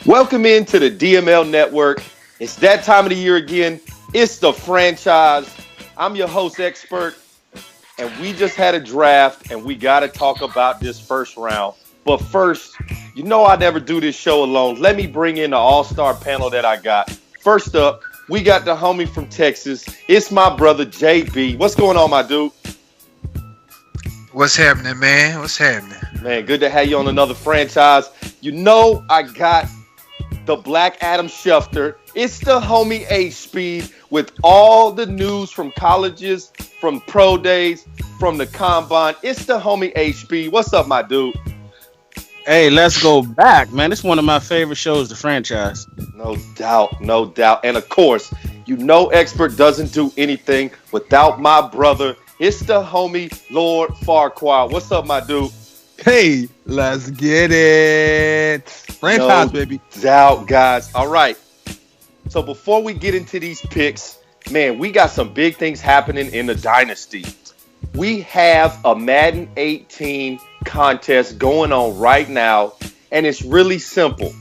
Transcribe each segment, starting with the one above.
Welcome into the DML Network. It's that time of the year again. It's the franchise. I'm your host, Expert, and we just had a draft, and we got to talk about this first round. But first, you know I never do this show alone. Let me bring in the all-star panel that I got. First up, we got the homie from Texas. It's my brother, JB. What's going on, my dude? What's happening, man? What's happening? Man, good to have you on another franchise. You know I got the Black Adam Schefter. It's the homie H-Speed with all the news from colleges, from pro days, from the combine. It's the homie H-Speed. What's up, my dude? Hey, let's go back, man. It's one of my favorite shows, the franchise. No doubt, no doubt. And of course, you know Expert doesn't do anything without my brother. It's the homie Lord Farquhar. What's up, my dude? Hey, let's get it. Franchise, baby. No doubt, guys. All right. So before we get into these picks, man, we got some big things happening in the Dynasty. We have a Madden 18 contest going on right now, and it's really simple.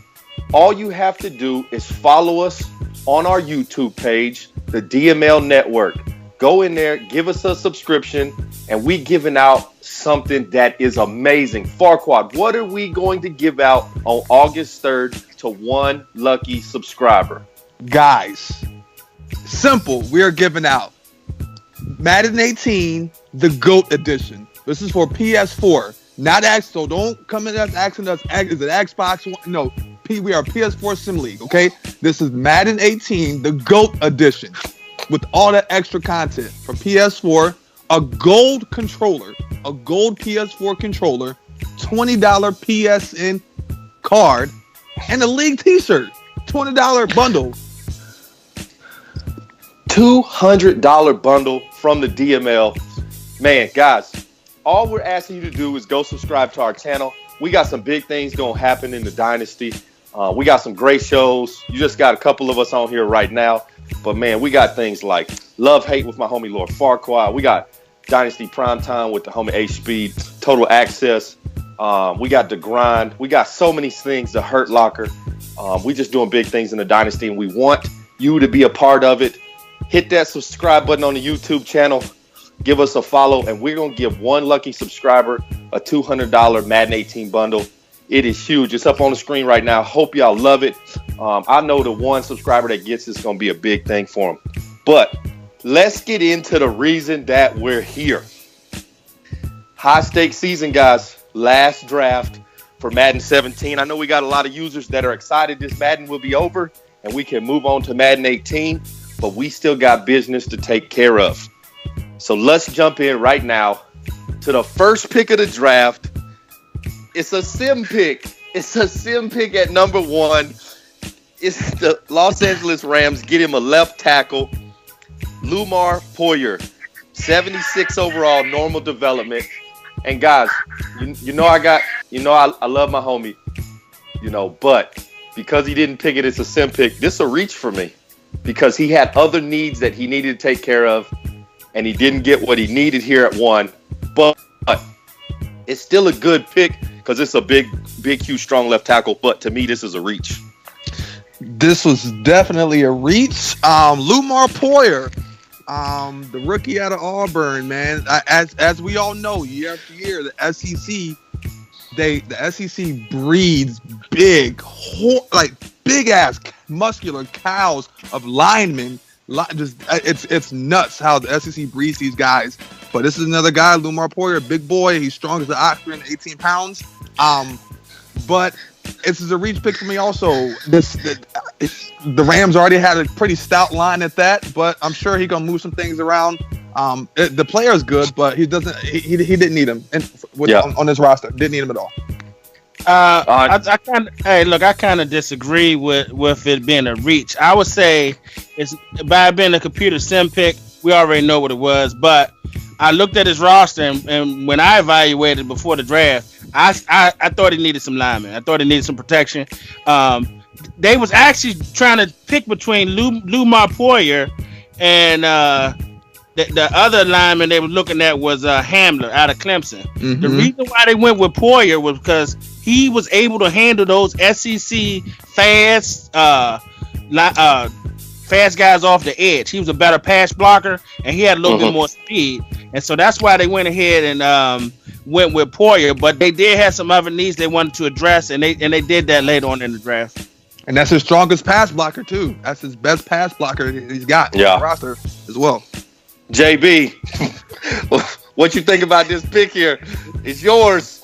All you have to do is follow us on our YouTube page, the DML Network. Go in there, give us a subscription, and we giving out something that is amazing. Farquad, what are we going to give out on August 3rd to one lucky subscriber? Guys, simple. We are giving out Madden 18, the GOAT edition. This is for PS4, not X. So don't come in us asking us, is it Xbox One? No, we are PS4 Sim League, okay? This is Madden 18, the GOAT edition, with all that extra content for PS4, a gold controller, a gold PS4 controller, $20 PSN card, and a league t-shirt, $20 bundle. $200 bundle from the DML. Man, guys, all we're asking you to do is go subscribe to our channel. We got some big things going to happen in the Dynasty. We got some great shows. You just got a couple of us on here right now. But, man, we got things like Love Hate with my homie Lord Farquhar. We got Dynasty Primetime with the homie H-Speed. Total Access. We got The Grind. We got so many things. The Hurt Locker. We just doing big things in the Dynasty, and we want you to be a part of it. Hit that subscribe button on the YouTube channel. Give us a follow, and we're going to give one lucky subscriber a $200 Madden 18 bundle. It is huge. It's up on the screen right now. Hope y'all love it. I know the one subscriber that gets it's going to be a big thing for them. But let's get into the reason that we're here. High stakes season, guys. Last draft for Madden 17. I know we got a lot of users that are excited this Madden will be over and we can move on to Madden 18, but we still got business to take care of. So let's jump in right now to the first pick of the draft. It's a sim pick. It's a sim pick at number 1. It's the Los Angeles Rams. Get him a left tackle. Lumar Poyer, 76 overall, normal development. And guys, I love my homie, but because he didn't pick it, it's a sim pick. This is a reach for me because he had other needs that he needed to take care of, and he didn't get what he needed here at 1. But it's still a good pick because it's a big, huge, strong left tackle. But to me, this is a reach. This was definitely a reach. Lumar Poyer, the rookie out of Auburn, man. As we all know, year after year, the SEC, the SEC breeds big ass muscular cows of linemen. It's nuts how the SEC breeds these guys. But this is another guy, Lumar Poyer, big boy. He's strong as an ox, 18 pounds. But this is a reach pick for me also. The Rams already had a pretty stout line at that, but I'm sure he's gonna move some things around. The player is good, but he didn't need him on this roster. Didn't need him at all. I kind of disagree with it being a reach. I would say it's by being a computer sim pick. We already know what it was, but I looked at his roster and when I evaluated before the draft, I thought he needed some linemen. I thought he needed some protection. They was actually trying to pick between Lumar Poyer and the other lineman they were looking at was Hamler out of Clemson. Mm-hmm. The reason why they went with Poyer was because he was able to handle those SEC fast guys off the edge. He was a better pass blocker, and he had a little bit more speed. And so that's why they went ahead and went with Poyer. But they did have some other needs they wanted to address, and they did that later on in the draft. And that's his strongest pass blocker too. That's his best pass blocker he's got on the roster as well. JB, what you think about this pick here? It's yours.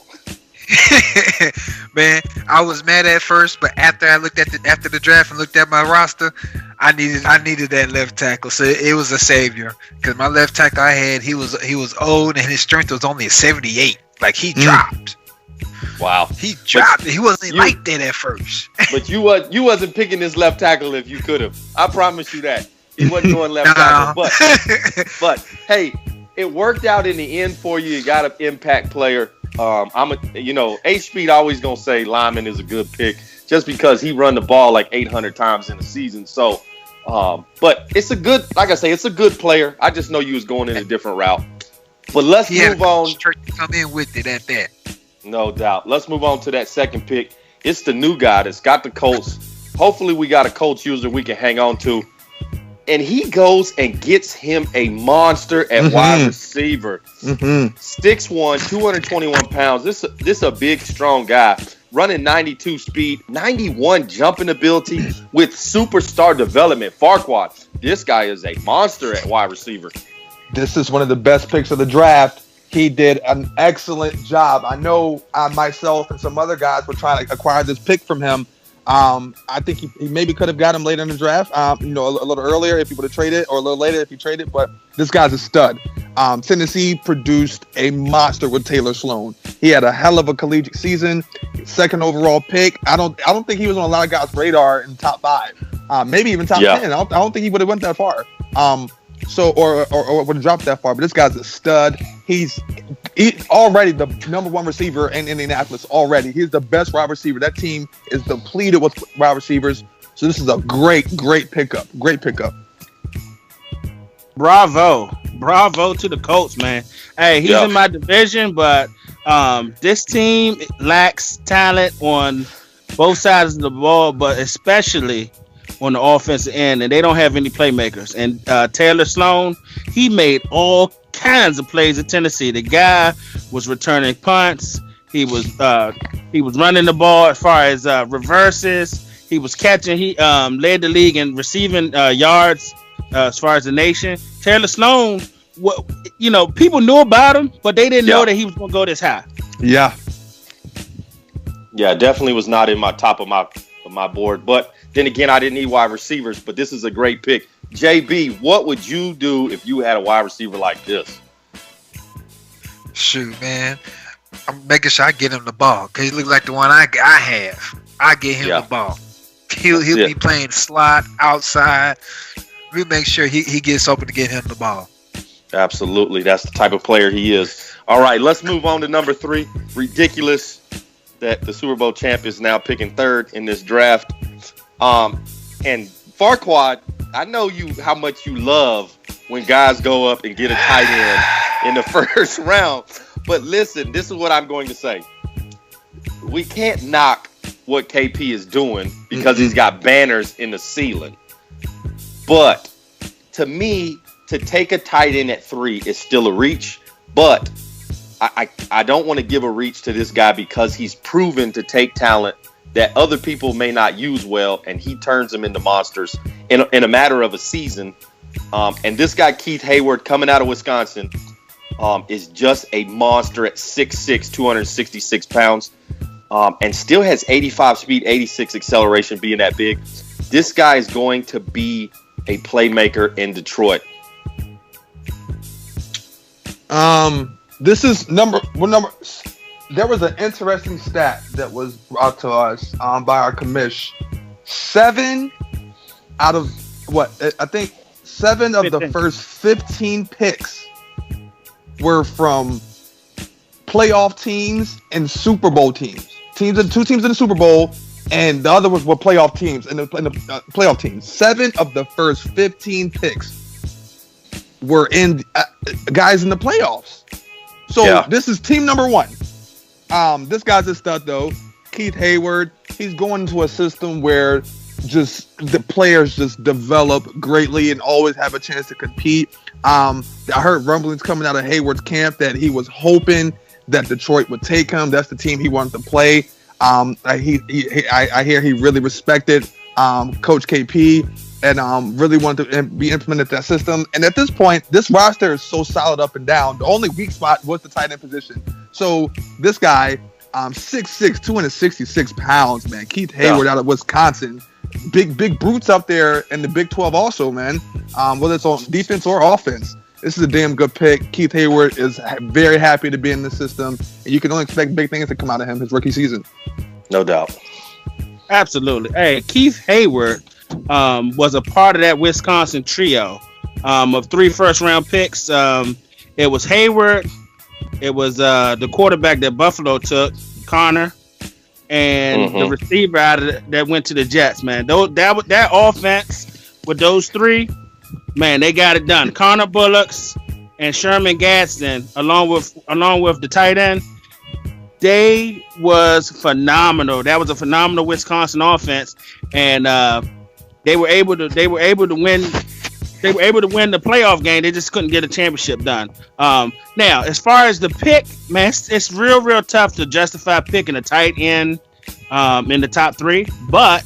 Man, I was mad at first, but after I looked at after the draft and looked at my roster, I needed that left tackle. So it was a savior, because my left tackle I had, he was old and his strength was only a 78. Like, he dropped. Wow, he dropped. He wasn't like that at first. But you wasn't picking this left tackle if you could have. I promise you that. He wasn't going left tackle. But hey, it worked out in the end for you. You got an impact player. H-Speed always gonna say Lyman is a good pick just because he run the ball like 800 times in a season. So, but it's a good, like I say, it's a good player. I just know you was going in a different route. But let's move on. Come in with it at that. No doubt. Let's move on to that second pick. It's the new guy that's got the Colts. Hopefully we got a Colts user we can hang on to. And he goes and gets him a monster at wide receiver. 6'1", 221 pounds. This a big, strong guy. Running 92 speed, 91 jumping ability with superstar development. Farquad, this guy is a monster at wide receiver. This is one of the best picks of the draft. He did an excellent job. I know myself and some other guys were trying to acquire this pick from him. I think he maybe could have got him later in the draft, a little earlier if he would have traded, or a little later if he traded, but this guy's a stud. Tennessee produced a monster with Taylor Sloan. He had a hell of a collegiate season, second overall pick. I don't think he was on a lot of guys' radar in top 5, maybe even top 10. I don't think he would have went that far. Or would have dropped that far, but this guy's a stud. He's already the number 1 receiver in Indianapolis already. He's the best wide receiver. That team is depleted with wide receivers. So this is a great pickup. Great pickup. Bravo to the Colts, man. Hey, he's in my division, but this team lacks talent on both sides of the ball, but especially on the offensive end, and they don't have any playmakers. And Taylor Sloan, he made all kinds of plays at Tennessee. The guy was returning punts. He was running the ball as far as reverses. He was catching. He led the league in receiving yards as far as the nation. Taylor Sloan, people knew about him, but they didn't know that he was going to go this high. Yeah, definitely was not in my top of my board, but then again, I didn't need wide receivers, but this is a great pick. JB, what would you do if you had a wide receiver like this? Shoot, man. I'm making sure I get him the ball, because he looks like the one I have. I get him the ball. He'll be playing slot, outside. We make sure he gets open to get him the ball. Absolutely. That's the type of player he is. All right, let's move on to number 3. Ridiculous that the Super Bowl champ is now picking 3rd in this draft. And Farquad, I know how much you love when guys go up and get a tight end in the first round. But listen, this is what I'm going to say. We can't knock what KP is doing because he's got banners in the ceiling. But to me, to take a tight end at 3 is still a reach. But I don't want to give a reach to this guy because he's proven to take talent that other people may not use well, and he turns them into monsters in a matter of a season. And this guy, Keith Hayward, coming out of Wisconsin, is just a monster at 6'6", 266 pounds, and still has 85 speed, 86 acceleration, being that big. This guy is going to be a playmaker in Detroit. This is number. There was an interesting stat that was brought to us by our commish. 7 out of I think 7 of the first 15 picks were from playoff teams and Super Bowl teams. Two teams in the Super Bowl, and the other were playoff teams. And the playoff teams. 7 of the first 15 picks were in guys in the playoffs. So this is team number 1. This guy's a stud though. Keith Hayward, he's going into a system where just the players just develop greatly and always have a chance to compete. I heard rumblings coming out of Hayward's camp that he was hoping that Detroit would take him. That's the team he wanted to play. I hear he really respected Coach KP and really wanted to be implemented that system. And at this point, this roster is so solid up and down. The only weak spot was the tight end position. So this guy, 6'6", 266 pounds, man. Keith Hayward out of Wisconsin. Big brutes up there in the Big 12 also, man. Whether it's on defense or offense. This is a damn good pick. Keith Hayward is very happy to be in the system. And you can only expect big things to come out of him his rookie season. No doubt. Absolutely. Hey, Keith Hayward was a part of that Wisconsin trio of 3 first-round picks. It was Hayward. It was the quarterback that Buffalo took, Connor, and the receiver that went to the Jets, man. That offense with those 3, man, they got it done. Connor Bullocks and Sherman Gadsden, along with the tight end, they was phenomenal. That was a phenomenal Wisconsin offense, and they were able to win. They were able to win the playoff game. They just couldn't get a championship done. Now, as far as the pick, man, it's real tough to justify picking a tight end in the top 3. But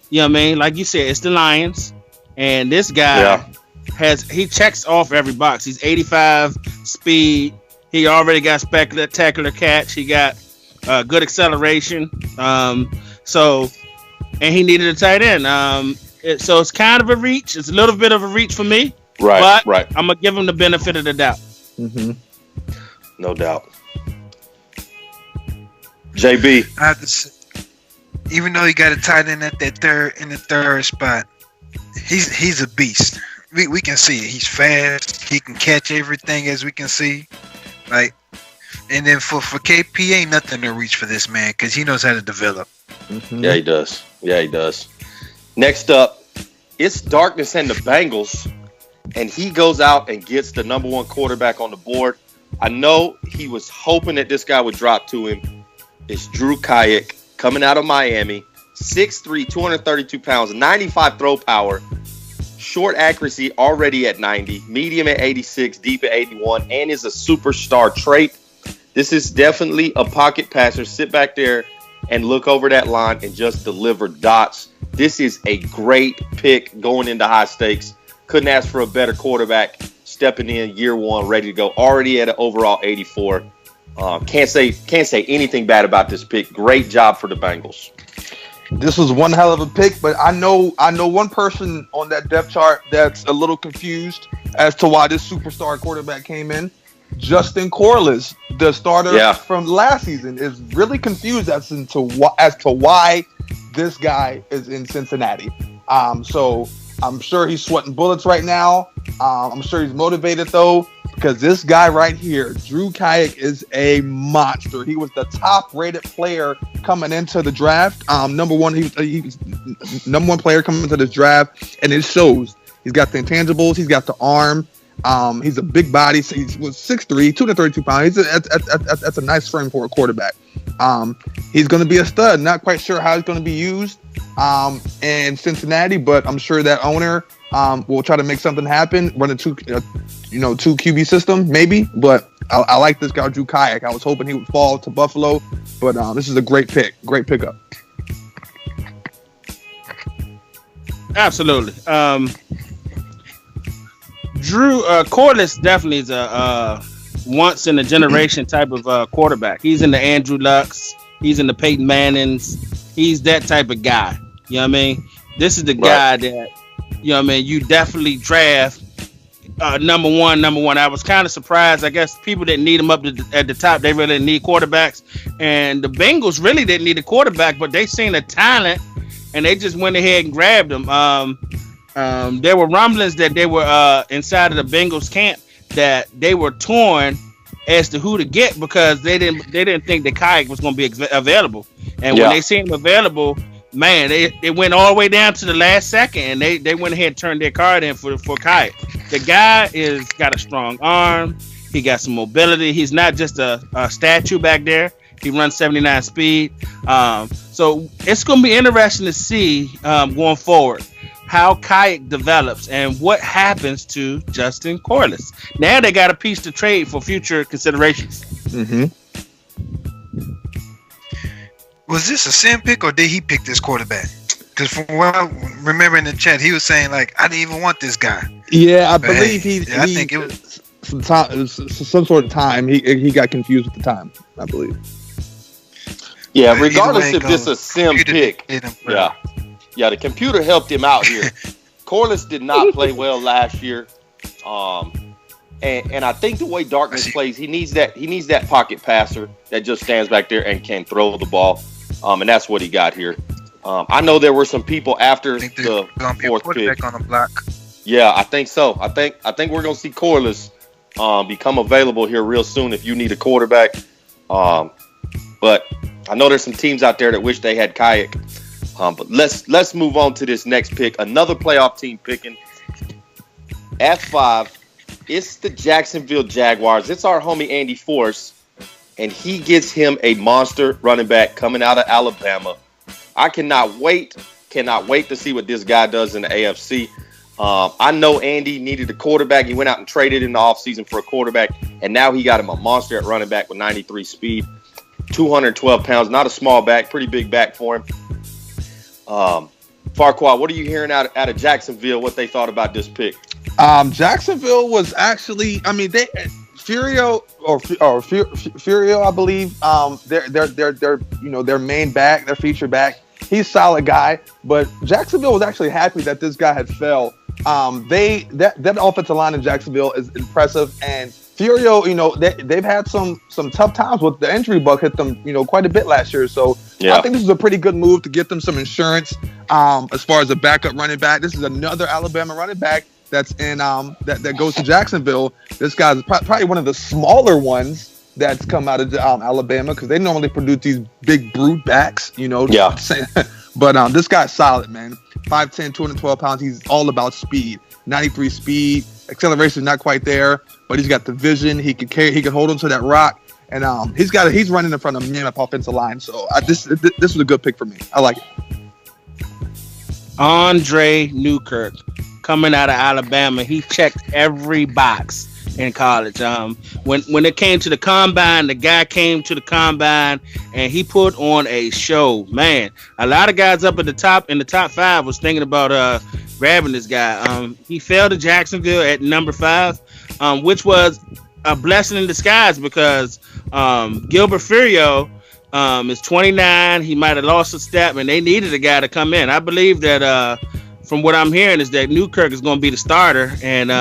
you know what I mean, like you said, it's the Lions, and this guy he checks off every box. He's 85 speed. He already got spectacular catch. He got good acceleration. So he needed a tight end. So it's kind of a reach. It's a little bit of a reach for me. Right. I'm going to give him the benefit of the doubt. Mm-hmm. No doubt. JB. I have to say, even though he got a tight end at that third spot, he's a beast. We can see it. He's fast. He can catch everything, as we can see. Like, and then for KP, ain't nothing to reach for this man because he knows how to develop. Mm-hmm. Yeah, he does. Next up, it's darkness and the Bengals, and he goes out and gets the number 1 quarterback on the board. I know he was hoping that this guy would drop to him. It's Drew Kayek coming out of Miami, 6'3", 232 pounds, 95 throw power, short accuracy already at 90, medium at 86, deep at 81, and is a superstar trait. This is definitely a pocket passer. Sit back there and look over that line and just deliver dots. This is a great pick going into high stakes. Couldn't ask for a better quarterback stepping in year 1, ready to go. Already at an overall 84. Can't say anything bad about this pick. Great job for the Bengals. This was one hell of a pick, but I know one person on that depth chart that's a little confused as to why this superstar quarterback came in. Justin Corliss, the starter from last season, is really confused as to why this guy is in Cincinnati. So I'm sure he's sweating bullets right now. I'm sure he's motivated though, because this guy right here, Drew Kayek, is a monster. He was the top-rated player coming into the draft. Number 1, he was number 1 player coming into this draft, and it shows. He's got the intangibles. He's got the arm. He's a big body. He was 6'3", 232 pounds. That's a nice frame for a quarterback. He's going to be a stud. Not quite sure how he's going to be used in Cincinnati, but I'm sure that owner will try to make something happen. Run a 2 QB system, maybe. But I like this guy, Drew Kayek. I was hoping he would fall to Buffalo, but this is a great pick. Great pickup. Absolutely. Drew Corliss definitely is a once in a generation type of quarterback. He's in the Andrew Lucks. He's in the Peyton Mannings. He's that type of guy. You know what I mean? This is the guy that, you know what I mean, you definitely draft number one. I was kind of surprised. I guess people didn't need him up at the top. They really didn't need quarterbacks. And the Bengals really didn't need a quarterback, but they seen the talent and they just went ahead and grabbed him. There were rumblings that they were inside of the Bengals camp that they were torn as to who to get because they didn't think that Kayek was going to be available. And when they seen him available, man, they went all the way down to the last second and they went ahead and turned their card in for Kayek. The guy got a strong arm. He got some mobility. He's not just a statue back there. He runs 79 speed. So it's going to be interesting to see going forward how kayak develops and what happens to Justin Corliss. Now they got a piece to trade for future considerations. Mm-hmm. Was this a sim pick or did he pick this quarterback? Because from what I remember in the chat, he was saying like, I didn't even want this guy. Yeah, I believe I think it was some sort of time. He got confused with the time, I believe. Yeah, regardless if this is a sim pick. Yeah, the computer helped him out here. Corliss did not play well last year. And I think the way Darkness plays, he needs that pocket passer that just stands back there and can throw the ball. And that's what he got here. I know there were some people after the fourth pick on the block. Yeah, I think so. I think we're gonna see Corliss become available here real soon if you need a quarterback. But I know there's some teams out there that wish they had kayak. But let's move on to this next pick. Another playoff team picking at 5. It's the Jacksonville Jaguars. It's our homie Andy Force, and he gets him a monster running back coming out of Alabama. I cannot wait to see what this guy does in the AFC. I know Andy needed a quarterback. He went out and traded in the offseason for a quarterback, and now he got him a monster at running back with 93 speed, 212 pounds. Not a small back, pretty big back for him. Farquhar, what are you hearing out of Jacksonville? What they thought about this pick? Jacksonville was actually, Furio, I believe. Their main back, their feature back. He's a solid guy, but Jacksonville was actually happy that this guy had fell. That offensive line in Jacksonville is impressive, and Furio, they've had some tough times with the injury bug hit them, quite a bit last year. So I think this is a pretty good move to get them some insurance. As far as a backup running back, this is another Alabama running back that's in that goes to Jacksonville. This guy's probably one of the smaller ones that's come out of Alabama, because they normally produce these big brute backs, Yeah. But this guy's solid, man. 5'10", 212 pounds. He's all about speed. 93 speed. Acceleration is not quite there, but he's got the vision. He can hold on to that rock, and he's running in front of Mammoth offensive line. So this was a good pick for me. I like it. Andre Newkirk, coming out of Alabama, he checked every box in college. When it came to the combine, the guy came to the combine and he put on a show. Man, a lot of guys up at the top in the top 5 was thinking about grabbing this guy. He fell to Jacksonville at number 5, which was a blessing in disguise, because Gilbert Furio is 29. He might have lost a step, and they needed a guy to come in. I believe that from what I'm hearing is that Newkirk is going to be the starter, and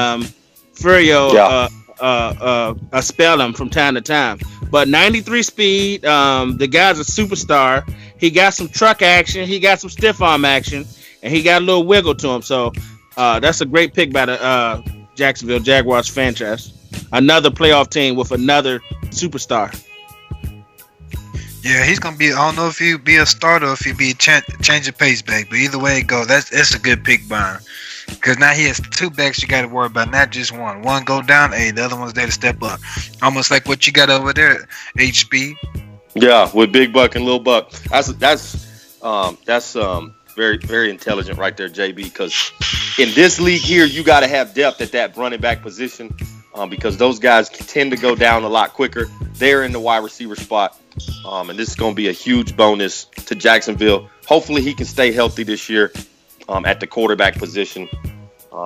Furio spell him from time to time. But 93 speed, the guy's a superstar. He got some truck action, he got some stiff arm action, and he got a little wiggle to him. So that's a great pick by the Jacksonville Jaguars franchise. Another playoff team with another superstar. Yeah, he's gonna be. I don't know if he'll be a starter or if he'll be a change of pace back, but either way it goes, that's a good pick by him. Because now he has 2 backs you got to worry about, not just one. One go down, the other one's there to step up. Almost like what you got over there, HB. Yeah, with Big Buck and Lil Buck. That's very, very intelligent right there, JB. Because in this league here, you got to have depth at that running back position, because those guys tend to go down a lot quicker. They're in the wide receiver spot, and this is going to be a huge bonus to Jacksonville. Hopefully, he can stay healthy this year. At the quarterback position,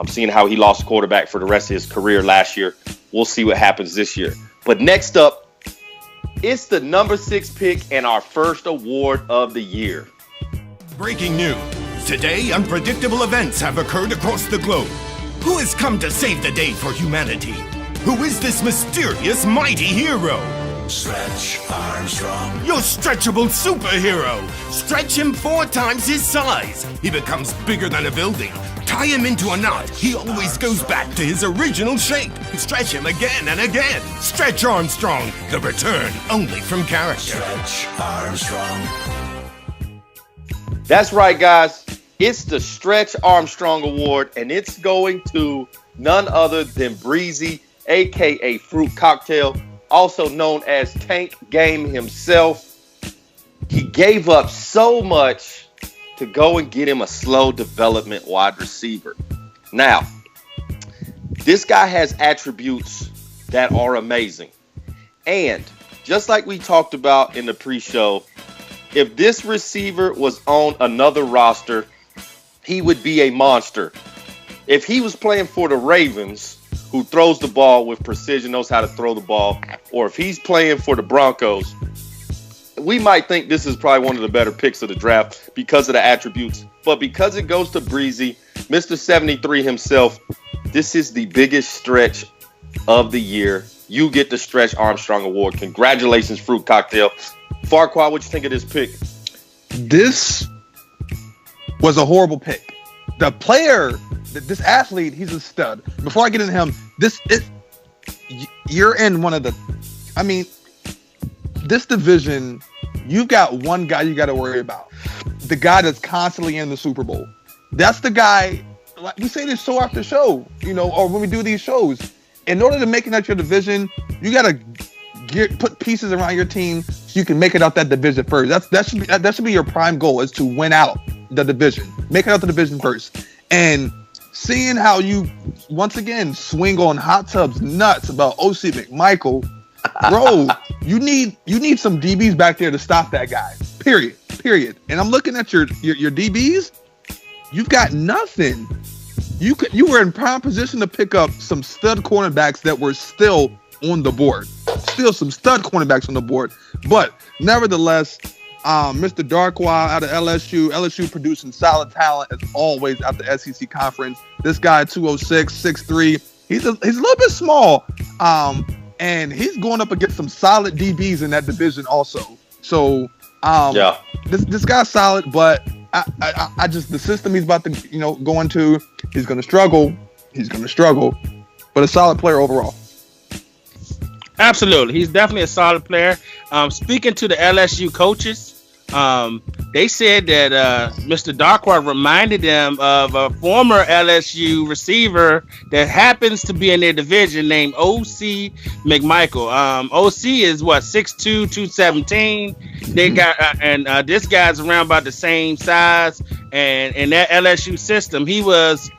seeing how he lost quarterback for the rest of his career last year. We'll see what happens this year. But next up, it's the number 6 pick and our first award of the year. Breaking news. Today, unpredictable events have occurred across the globe. Who has come to save the day for humanity? Who is this mysterious mighty hero? Stretch Armstrong. Your stretchable superhero. Stretch him 4 times his size. He becomes bigger than a building. Tie him into a knot. He always goes back to his original shape. Stretch him again and again. Stretch Armstrong. The return only from character. Stretch Armstrong. That's right, guys. It's the Stretch Armstrong Award, and it's going to none other than Breezy, a.k.a. Fruit Cocktail. also known as Tank Game himself. He gave up so much to go and get him a slow development wide receiver. Now, this guy has attributes that are amazing. And just like we talked about in the pre-show, if this receiver was on another roster, he would be a monster. If he was playing for the Ravens, who throws the ball with precision, knows how to throw the ball, or if he's playing for the Broncos, we might think this is probably one of the better picks of the draft because of the attributes. But because it goes to Breezy, Mr. 73 himself, this is the biggest stretch of the year. You get the Stretch Armstrong Award. Congratulations, Fruit Cocktail. Farquhar, what you think of this pick? This was a horrible pick. The player, this athlete, he's a stud. Before I get into him, you're in one of the, I mean, this division, you've got one guy you got to worry about. The guy that's constantly in the Super Bowl. That's the guy, like we say this show after show, or when we do these shows. In order to make it out your division, you got to put pieces around your team so you can make it out that division first. That should be your prime goal, is to win out the division. Make it out the division first. And seeing how you, once again, swing on Hot Tub's nuts about O.C. McMichael, bro, you need some DBs back there to stop that guy. Period. And I'm looking at your DBs. You've got nothing. You were in prime position to pick up some stud cornerbacks that were still on the board. Still some stud cornerbacks on the board. But nevertheless, Mr. Darkwa out of LSU producing solid talent as always at the SEC conference. This guy 206, 6'3". He's a little bit small. And he's going up against some solid DBs in that division also. So this guy's solid, but I just, the system he's about to go into, he's going to struggle. But a solid player overall. Absolutely, he's definitely a solid player. Speaking to the LSU coaches, they said that Mr. Darkwa reminded them of a former LSU receiver that happens to be in their division named O.C. McMichael. O.C. is 6'2", 217. They got this guy's around about the same size. And in that LSU system, he was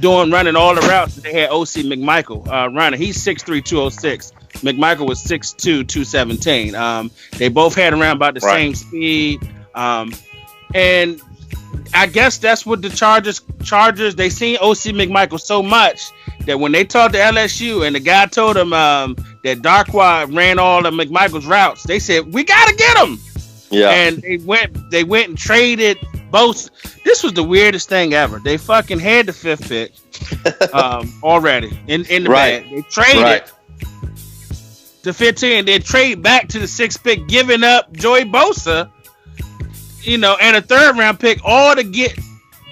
running all the routes that they had O.C. McMichael running. He's 6'3", 206. McMichael was 6'2", 217. They both had around about the same speed. And I guess that's what the Chargers, they seen O.C. McMichael so much that when they talked to LSU and the guy told them that Darkwa ran all of McMichael's routes, they said, we got to get him. Yeah. And they went and traded both. This was the weirdest thing ever. They fucking had the 5th pick already in the bag. They traded to 15, they trade back to the 6th pick, giving up Joey Bosa, and a 3rd round pick, all to get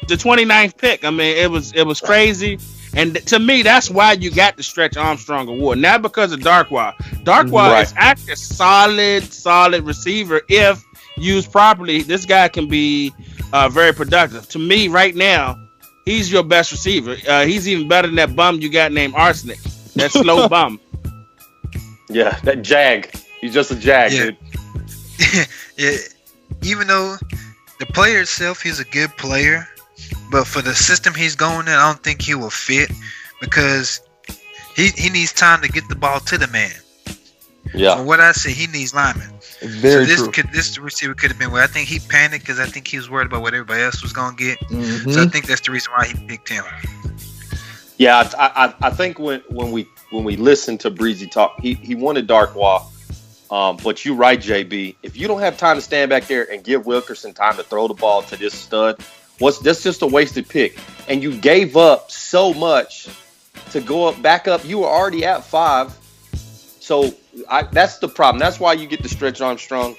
the 29th pick. I mean, it was crazy. And to me, that's why you got the Stretch Armstrong Award, not because of Darkwa. Darkwa is actually a solid receiver if used properly. This guy can be very productive. To me, right now, he's your best receiver. He's even better than that bum you got named Arsenic. That slow bum. Yeah, that jag. He's just a jag, dude. Yeah. Even though the player itself, he's a good player, but for the system he's going in, I don't think he will fit because he needs time to get the ball to the man. Yeah. So what I say, he needs linemen. Very true. This receiver could have been where I think he panicked because I think he was worried about what everybody else was going to get. Mm-hmm. So I think that's the reason why he picked him. Yeah, I think when we listened to Breezy talk, he wanted Darkwa. But you're right, JB. If you don't have time to stand back there and give Wilkerson time to throw the ball to this stud, that's just a wasted pick. And you gave up so much to go back up. You were already at 5. So that's the problem. That's why you get the Stretch Armstrong.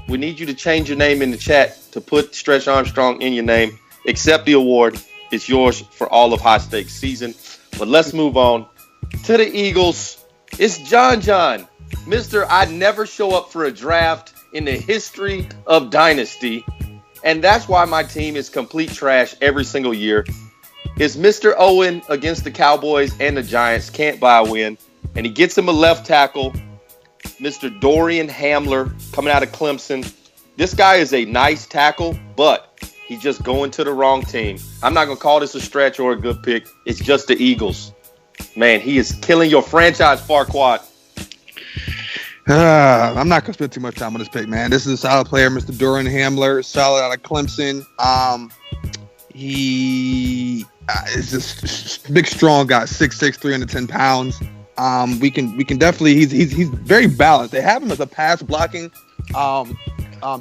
We need you to change your name in the chat to put Stretch Armstrong in your name. Accept the award. It's yours for all of high stakes season. But let's move on to the Eagles. It's John, Mr. I never show up for a draft in the history of Dynasty. And that's why my team is complete trash every single year. It's Mr. Owen against the Cowboys and the Giants. Can't buy a win. And he gets him a left tackle. Mr. Dorian Hamler coming out of Clemson. This guy is a nice tackle, but he's just going to the wrong team. I'm not going to call this a stretch or a good pick. It's just the Eagles. Man, he is killing your franchise, Farquad. I'm not going to spend too much time on this pick, man. This is a solid player, Mr. Dorian Hamler, solid out of Clemson. He is just big, strong guy, 6'6", 310 pounds. We can definitely. He's very balanced. They have him as a pass blocking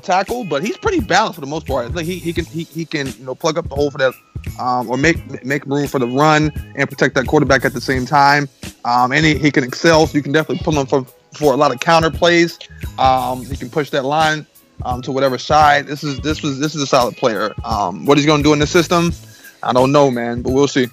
tackle, but he's pretty balanced for the most part. I think he can plug up the hole for that, or make room for the run and protect that quarterback at the same time. And he can excel. So you can definitely pull him for a lot of counter plays. He can push that line to whatever side. This is a solid player. What he's going to do in the system, I don't know, man, but we'll see.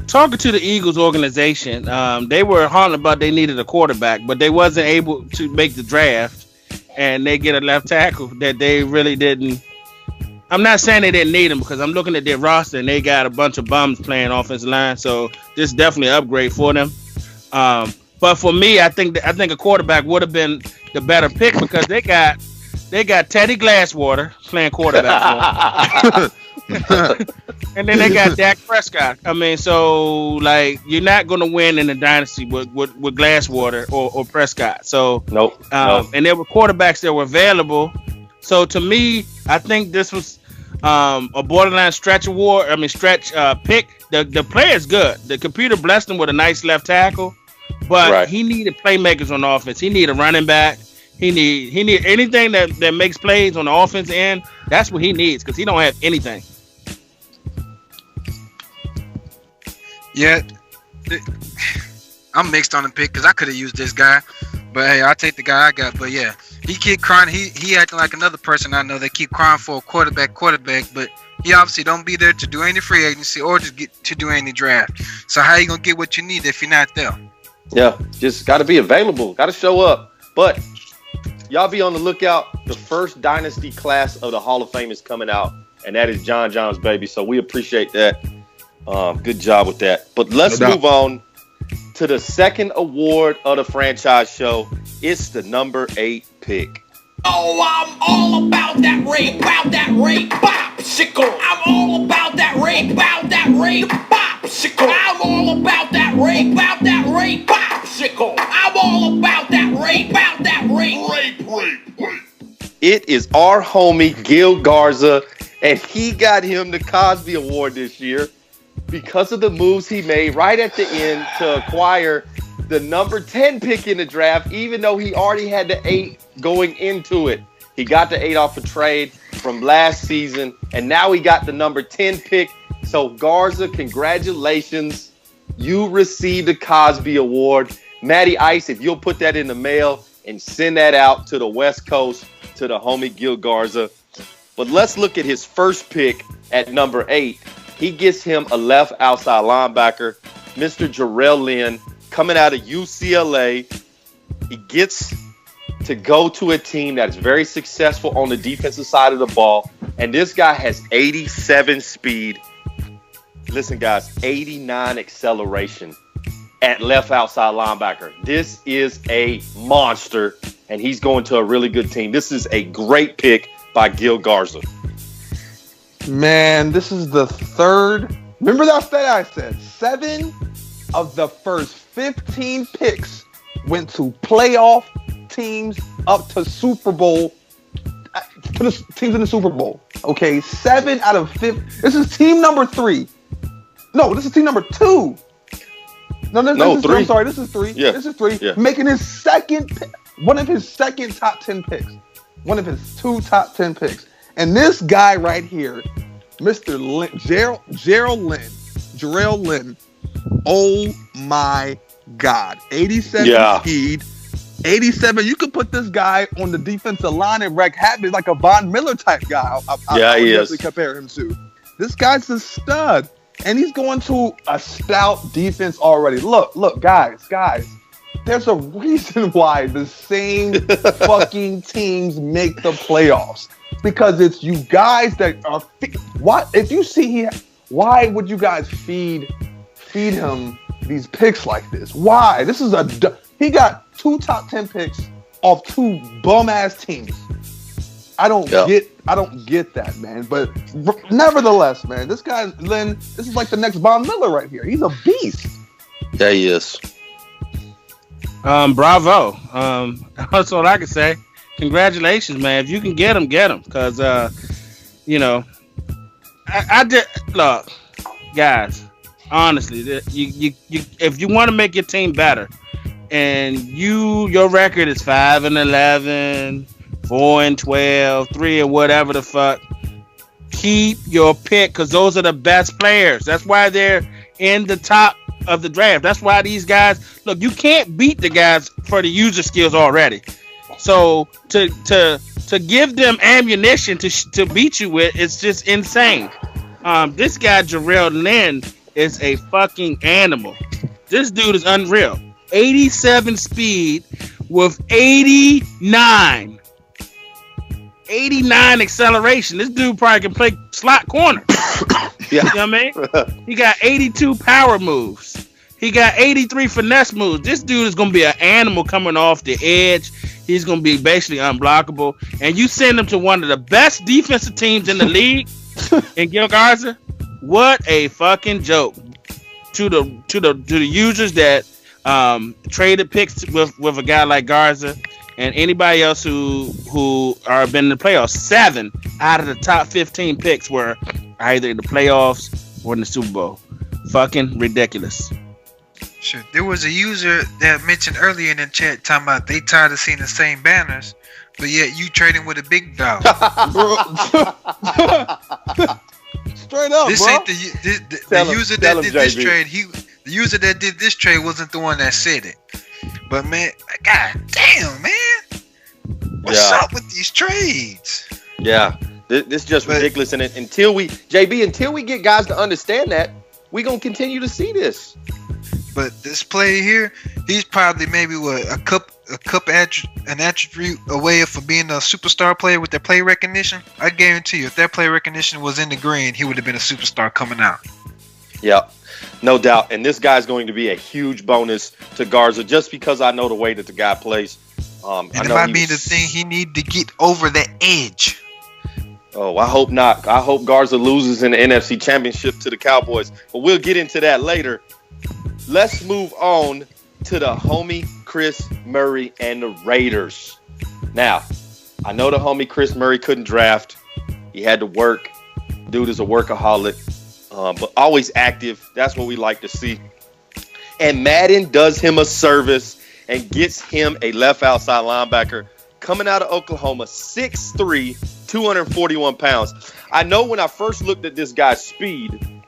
Talking to the Eagles organization, they were haunted about they needed a quarterback, but they wasn't able to make the draft, and they get a left tackle that they really didn't. I'm not saying they didn't need him, because I'm looking at their roster and they got a bunch of bums playing offensive line, so this is definitely an upgrade for them. But for me, I think a quarterback would have been the better pick, because they got Teddy Glasswater playing quarterback for them. And then they got Dak Prescott. I mean, so like you're not going to win in the dynasty with Glasswater or Prescott. So nope. And there were quarterbacks that were available. So to me, I think this was a borderline stretch pick. The player is good. The computer blessed him with a nice left tackle, but he needed playmakers on offense. He needed a running back. He need anything that makes plays on the offense end. That's what he needs, because he don't have anything. Yeah, I'm mixed on the pick, because I could have used this guy, but hey, I'll take the guy I got. But yeah, he keep crying. He acting like another person I know that keep crying for a quarterback, but he obviously don't be there to do any free agency or to do any draft. So how you gonna get what you need if you're not there? Yeah, just got to be available, got to show up. But y'all be on the lookout. The first Dynasty class of the Hall of Fame is coming out, and that is John John's baby. So we appreciate that. Good job with that. But let's move on to the second award of the franchise show. It's the number 8 pick. Oh, I'm all about that rape, popsicle. I'm all about that rape, popsicle. I'm all about that rape, popsicle. I'm all about that rape. It is our homie Gil Garza, and he got him the Cosby Award this year because of the moves he made right at the end to acquire the number 10 pick in the draft, even though he already had the 8 going into it. He got the 8 off a trade from last season, and now he got the number 10 pick. So Garza, congratulations. You received the Cosby Award. Matty Ice, if you'll put that in the mail and send that out to the West Coast to the homie Gil Garza. But let's look at his first pick at number 8. He gets him a left outside linebacker, Mr. Jarrell Lynn, coming out of UCLA. He gets to go to a team that's very successful on the defensive side of the ball. And this guy has 87 speed. Listen, guys, 89 acceleration at left outside linebacker. This is a monster, and he's going to a really good team. This is a great pick by Gil Garza. Man, this is the third. Remember that stat I said? 7 of the first 15 picks went to playoff teams up to Super Bowl. To the teams in the Super Bowl. Okay, 7 out of 15. This is team number 3. No, this is team number 2. No, this is 3. I'm sorry, this is 3. Yeah. This is 3. Yeah. Making his second pick, one of his second top 10 picks. One of his 2 top 10 picks. And this guy right here, Mr. Lynn, Jarrell Lynn. Oh my God. 87 speed. 87. You could put this guy on the defensive line and wreck havoc like a Von Miller type guy. I would definitely compare him to. This guy's a stud. And he's going to a stout defense already. Look, guys. There's a reason why the same fucking teams make the playoffs. Because it's you guys that are. What if you see why would you guys feed him these picks like this? Why? This is he got 2 top 10 picks off 2 bum ass teams. I don't get that, man. But nevertheless, man, this guy Lynn, this is like the next Von Miller right here. He's a beast. Yeah, he is. Bravo. That's all I can say. Congratulations, man. If you can get him, get him. Because, you know, I did look, guys. Honestly, you if you want to make your team better, and your record is 5-11, 4-12, 3 or whatever the fuck, keep your pick because those are the best players. That's why they're in the top of the draft. That's why these guys look. You can't beat the guys for the user skills already. So to give them ammunition to beat you with, it's just insane. This guy Jarrell Lynn is a fucking animal. This dude is unreal. 87 speed with 89 acceleration. This dude probably can play slot corner. Yeah. You know what I mean? He got 82 power moves. He got 83 finesse moves. This dude is going to be an animal coming off the edge. He's going to be basically unblockable. And you send him to one of the best defensive teams in the league in Gil Garza. What a fucking joke to the users that traded picks with a guy like Garza and anybody else who are been in the playoffs. 7 out of the top 15 picks were either in the playoffs or in the Super Bowl. Fucking ridiculous. Sure. There was a user that mentioned earlier in the chat talking about they tired of seeing the same banners, but yet you trading with a big dog. Straight up, This bro. ain't the user that did this trade. The user that did this trade wasn't the one that said it. But man, god damn, man, what's up with these trades? Yeah, this is just ridiculous. And until we get guys to understand that, we gonna continue to see this. But this player here, he's probably maybe an attribute away from being a superstar player with their play recognition. I guarantee you, if that play recognition was in the green, he would have been a superstar coming out. Yeah, no doubt. And this guy's going to be a huge bonus to Garza just because I know the way that the guy plays. And it might be the thing he need to get over the edge. Oh, I hope not. I hope Garza loses in the NFC Championship to the Cowboys. But we'll get into that later. Let's move on to the homie Chris Murray and the Raiders. Now, I know the homie Chris Murray couldn't draft. He had to work. Dude is a workaholic, but always active. That's what we like to see. And Madden does him a service and gets him a left outside linebacker coming out of Oklahoma, 6'3", 241 pounds. I know when I first looked at this guy's speed,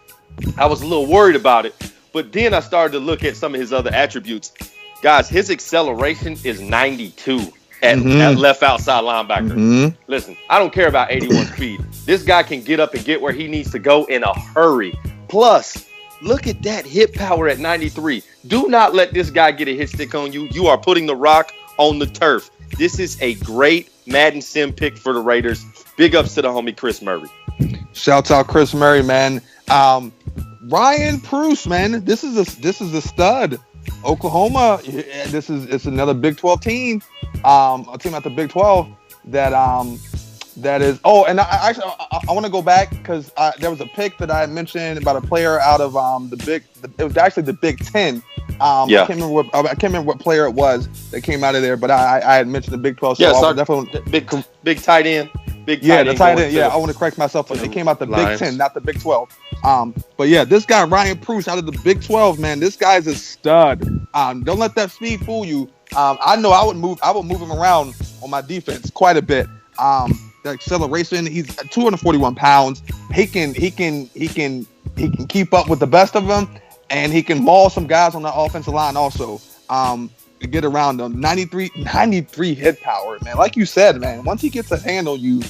I was a little worried about it. But then I started to look at some of his other attributes. Guys, his acceleration is 92 at left outside linebacker. Listen, I don't care about 81 speed. This guy can get up and get where he needs to go in a hurry. Plus, look at that hit power at 93. Do not let this guy get a hit stick on you. You are putting the rock on the turf. This is a great Madden Sim pick for the Raiders. Big ups to the homie Chris Murray. Shouts out Chris Murray, man. Ryan Pruce, man, this is a stud. Oklahoma, it's another Big 12 team, a team at the Big 12 that is. Oh, and I want to go back because there was a pick that I had mentioned about a player out of it was actually the Big 10. I can't remember what player it was that came out of there, but I had mentioned the Big 12. So yeah, definitely big tight end. The tight end. Yeah, I want to correct myself. It came out the Big 10, not the Big 12. But yeah, this guy Ryan Pruce out of the Big 12, man. This guy's a stud. Don't let that speed fool you. I know I would move him around on my defense quite a bit. The acceleration, he's 241 pounds. He can keep up with the best of them, and he can maul some guys on the offensive line also. Get around them. 93 hit power, man. Like you said, man, once he gets a hand on you,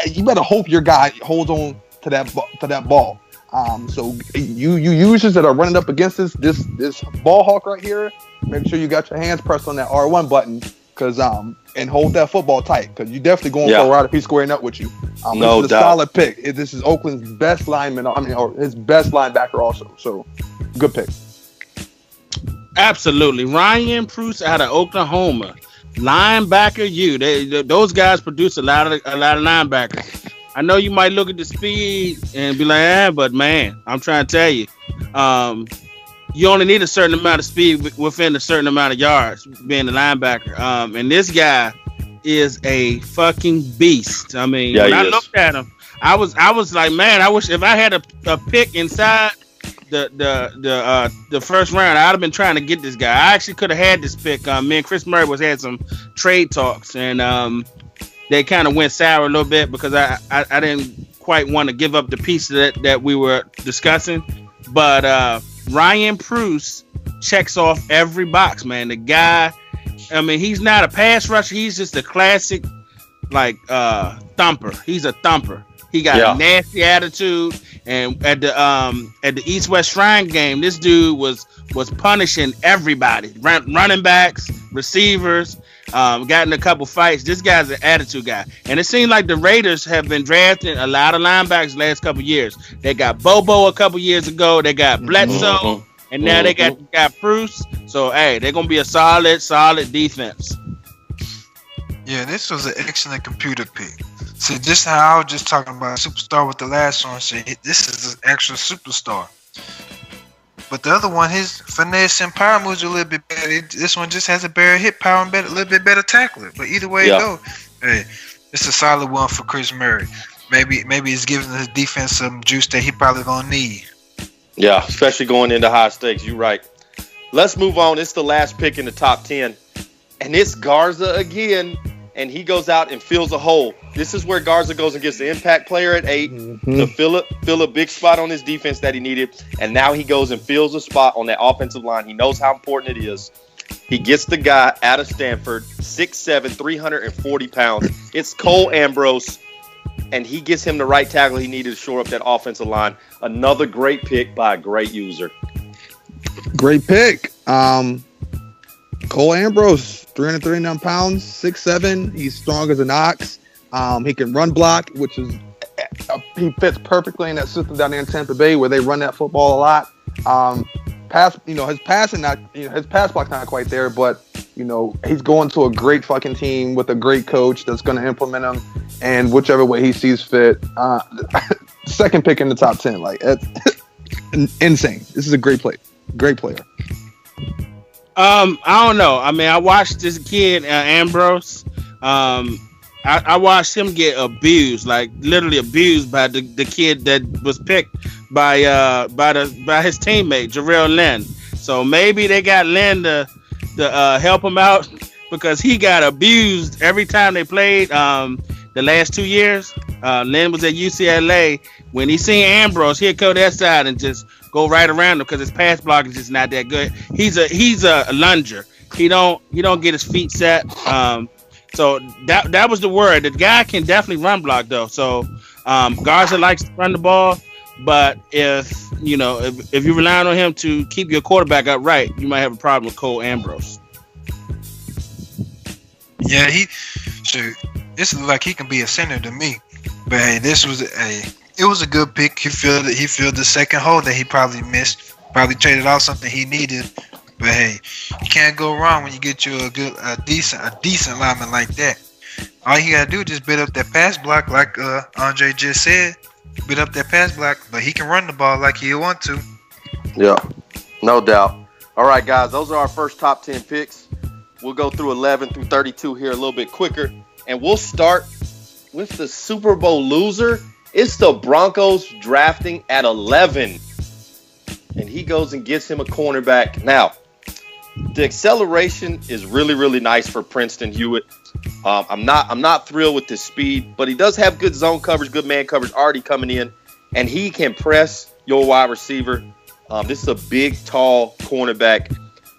you better hope your guy holds on to that ball. So you users that are running up against this ball hawk right here, make sure you got your hands pressed on that R1 button, and hold that football tight, because you definitely going for a ride if he's squaring up with you. No this is doubt. a solid pick. This is Oakland's best lineman. Or his best linebacker also. So good pick. Absolutely. Ryan Pruse out of Oklahoma. Linebacker those guys produce a lot of linebackers. I know you might look at the speed and be like, but man, I'm trying to tell you, you only need a certain amount of speed within a certain amount of yards being a linebacker. And this guy is a fucking beast. I mean, when I looked at him, I was like, man, I wish if I had a pick inside the first round, I'd have been trying to get this guy. I actually could have had this pick. Me and Chris Murray had some trade talks, and they kind of went sour a little bit because I didn't quite want to give up the piece that we were discussing. But Ryan Pruse checks off every box, man. The guy, I mean, he's not a pass rusher. He's just a classic, thumper. He's a thumper. He got a nasty attitude. And at the East West Shrine game, this dude was punishing everybody, running backs, receivers. Got in a couple fights. This guy's an attitude guy, and it seems like the Raiders have been drafting a lot of linebackers the last couple years. They got Bobo a couple years ago. They got Bledsoe, and now they got Pruse. So hey, they're gonna be a solid defense. Yeah, this was an excellent computer pick. See, just how I was just talking about superstar with the last one. See, this is an actual superstar. But the other one, his finesse and power moves are a little bit better. This one just has a better hit power and a little bit better tackler. But either way it go, hey, it's a solid one for Chris Murray. Maybe it's giving the defense some juice that he probably gonna need. Yeah, especially going into high stakes. You're right. Let's move on. It's the last pick in the top 10. And it's Garza again. And he goes out and fills a hole. This is where Garza goes and gets the impact player at 8 to fill a big spot on his defense that he needed. And now he goes and fills a spot on that offensive line. He knows how important it is. He gets the guy out of Stanford, 6'7", 340 pounds. It's Cole Ambrose, and he gets him the right tackle he needed to shore up that offensive line. Another great pick by a great user. Great pick. Cole Ambrose, 339 pounds, 6'7". He's strong as an ox. He can run block, which is he fits perfectly in that system down there in Tampa Bay where they run that football a lot. His pass block's not quite there, but he's going to a great fucking team with a great coach that's going to implement him, and whichever way he sees fit. Second pick in the top 10, it's insane. This is a great player. I don't know. I mean, I watched this kid Ambrose. I watched him get abused, like literally abused by the kid that was picked by his teammate Jarrell Lynn. So maybe they got Lynn to help him out because he got abused every time they played the last 2 years. Lynn was at UCLA. When he seen Ambrose, he'd go that side and just go right around him because his pass block is just not that good. He's a lunger. He don't get his feet set. So that was the word. The guy can definitely run block though. So Garza likes to run the ball, but if you're relying on him to keep your quarterback upright, you might have a problem with Cole Ambrose. Yeah, this looks like he can be a center to me. But hey, it was a good pick. He filled the second hole that he probably missed. Probably traded off something he needed. But hey, you can't go wrong when you get you a decent lineman like that. All you gotta do is just bid up that pass block, like Andre just said. Bid up that pass block, but he can run the ball like he want to. Yeah, no doubt. All right, guys, those are our first top 10 picks. We'll go through 11 through 32 here a little bit quicker, and we'll start with the Super Bowl loser. It's the Broncos drafting at 11, and he goes and gets him a cornerback. Now, the acceleration is really, really nice for Princeton Hewitt. I'm not thrilled with his speed, but he does have good zone coverage, good man coverage already coming in, and he can press your wide receiver. This is a big, tall cornerback,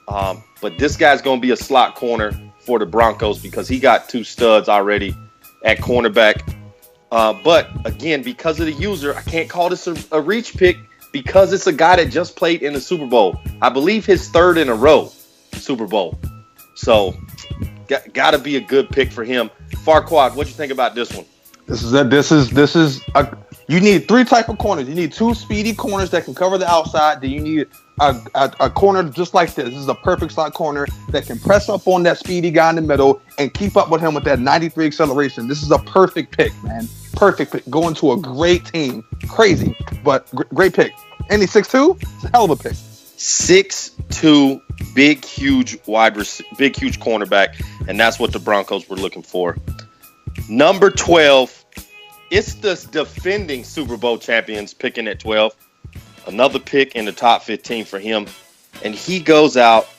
but this guy's going to be a slot corner for the Broncos because he got 2 studs already at cornerback. But again, because of the user, I can't call this a reach pick because it's a guy that just played in the Super Bowl. I believe his 3rd in a row Super Bowl. So got to be a good pick for him. Farquad, what you think about this one? You need 3 type of corners. You need 2 speedy corners that can cover the outside. Then you need a corner just like this. This is a perfect slot corner that can press up on that speedy guy in the middle and keep up with him with that 93 acceleration. This is a perfect pick, man. Perfect pick. Going to a great team. Crazy, but great pick. And he's 6'2"? It's a hell of a pick. 6'2", big, huge cornerback, and that's what the Broncos were looking for. Number 12, it's the defending Super Bowl champions picking at 12. Another pick in the top 15 for him, and he goes out.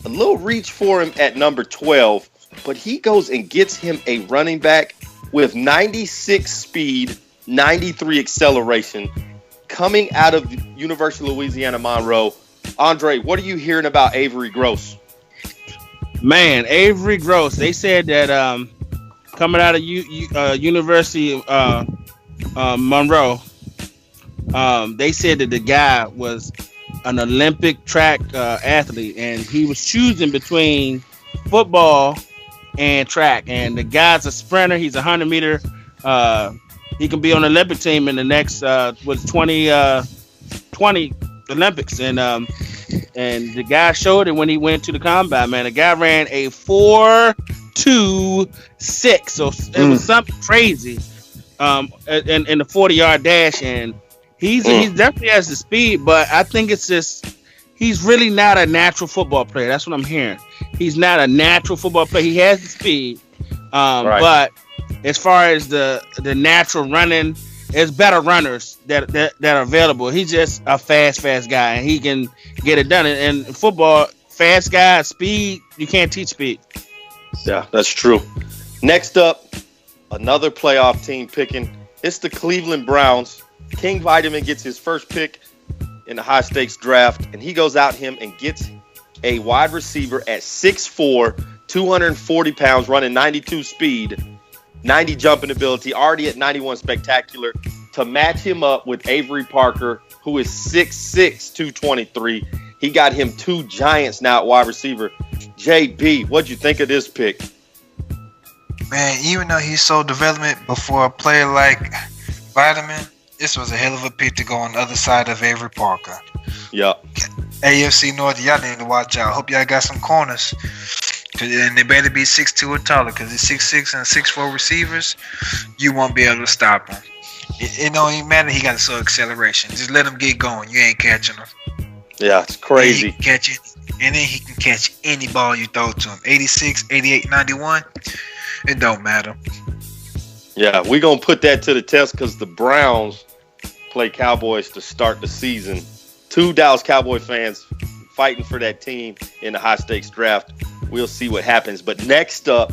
A little reach for him at number 12, but he goes and gets him a running back with 96 speed, 93 acceleration, coming out of University of Louisiana Monroe. Andre, what are you hearing about Avery Gross? Man, Avery Gross. They said that coming out of University Monroe, they said that the guy was an Olympic track athlete, and he was choosing between football and track. And the guy's a sprinter. He's a 100-meter. He can be on the Olympic team in the next 20 Olympics, and the guy showed it when he went to the combine. Man, the guy ran a 4.26, so it was something crazy in the 40-yard dash, and he definitely has the speed, but I think it's just he's really not a natural football player. That's what I'm hearing. He's not a natural football player. He has the speed, Right. but as far as the natural running, there's better runners that are available. He's just a fast guy, and he can get it done. And in football, fast guys, speed, you can't teach speed. Yeah, that's true. Next up, another playoff team picking. It's the Cleveland Browns. King Vitamin gets his first pick in the high-stakes draft, and he goes out him and gets a wide receiver at 6'4", 240 pounds, running 92 speed, 90 jumping ability, already at 91 spectacular, to match him up with Avery Parker, who is 6'6", 223. He got him two giants now at wide receiver. JB, what'd you think of this pick? Man, even though he's so development before a player like Vitamin, this was a hell of a pick to go on the other side of Avery Parker. Yep. AFC North, y'all need to watch out. Hope y'all got some corners. And they better be 6'2" or taller, because the 6'6" and 6'4" receivers, you won't be able to stop them. It don't even matter. He got a slow acceleration. Just let him get going. You ain't catching him. Yeah, it's crazy. He can catch it, and then he can catch any ball you throw to him. 86, 88, 91, it don't matter. Yeah, we're going to put that to the test because the Browns play Cowboys to start the season. Two Dallas Cowboy fans fighting for that team in the high-stakes draft. We'll see what happens. But next up,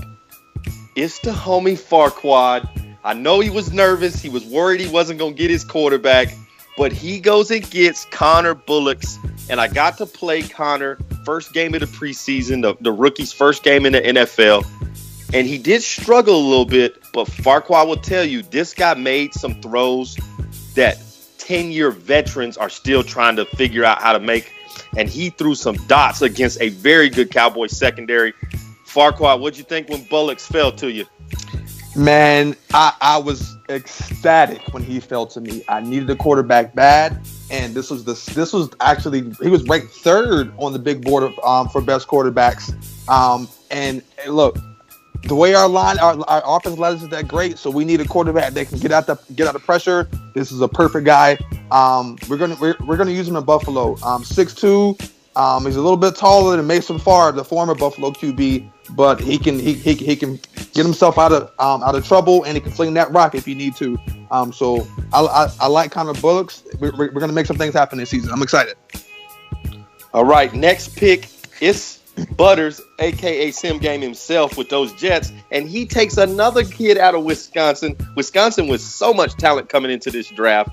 it's the homie Farquad. I know he was nervous. He was worried he wasn't going to get his quarterback. But he goes and gets Connor Bullocks. And I got to play Connor first game of the preseason, the rookie's first game in the NFL. And he did struggle a little bit. But Farquad will tell you, this guy made some throws that 10-year veterans are still trying to figure out how to make. And he threw some dots against a very good Cowboys secondary. Farquad, what'd you think when Bullocks fell to you? Man, I was ecstatic when he fell to me. I needed a quarterback bad, and this was actually, he was ranked third on the big board for best quarterbacks. And look, the way our offense line isn't that great, so we need a quarterback that can get out the pressure. This is a perfect guy. We're gonna use him in Buffalo. 6'2". He's a little bit taller than Mason Farr, the former Buffalo QB, but he can get himself out of trouble, and he can fling that rock if he need to. So I like Connor Bullocks. We're gonna make some things happen this season. I'm excited. All right, next pick is Butters, aka Sim Game himself, with those Jets, and he takes another kid out of Wisconsin. Wisconsin with so much talent coming into this draft.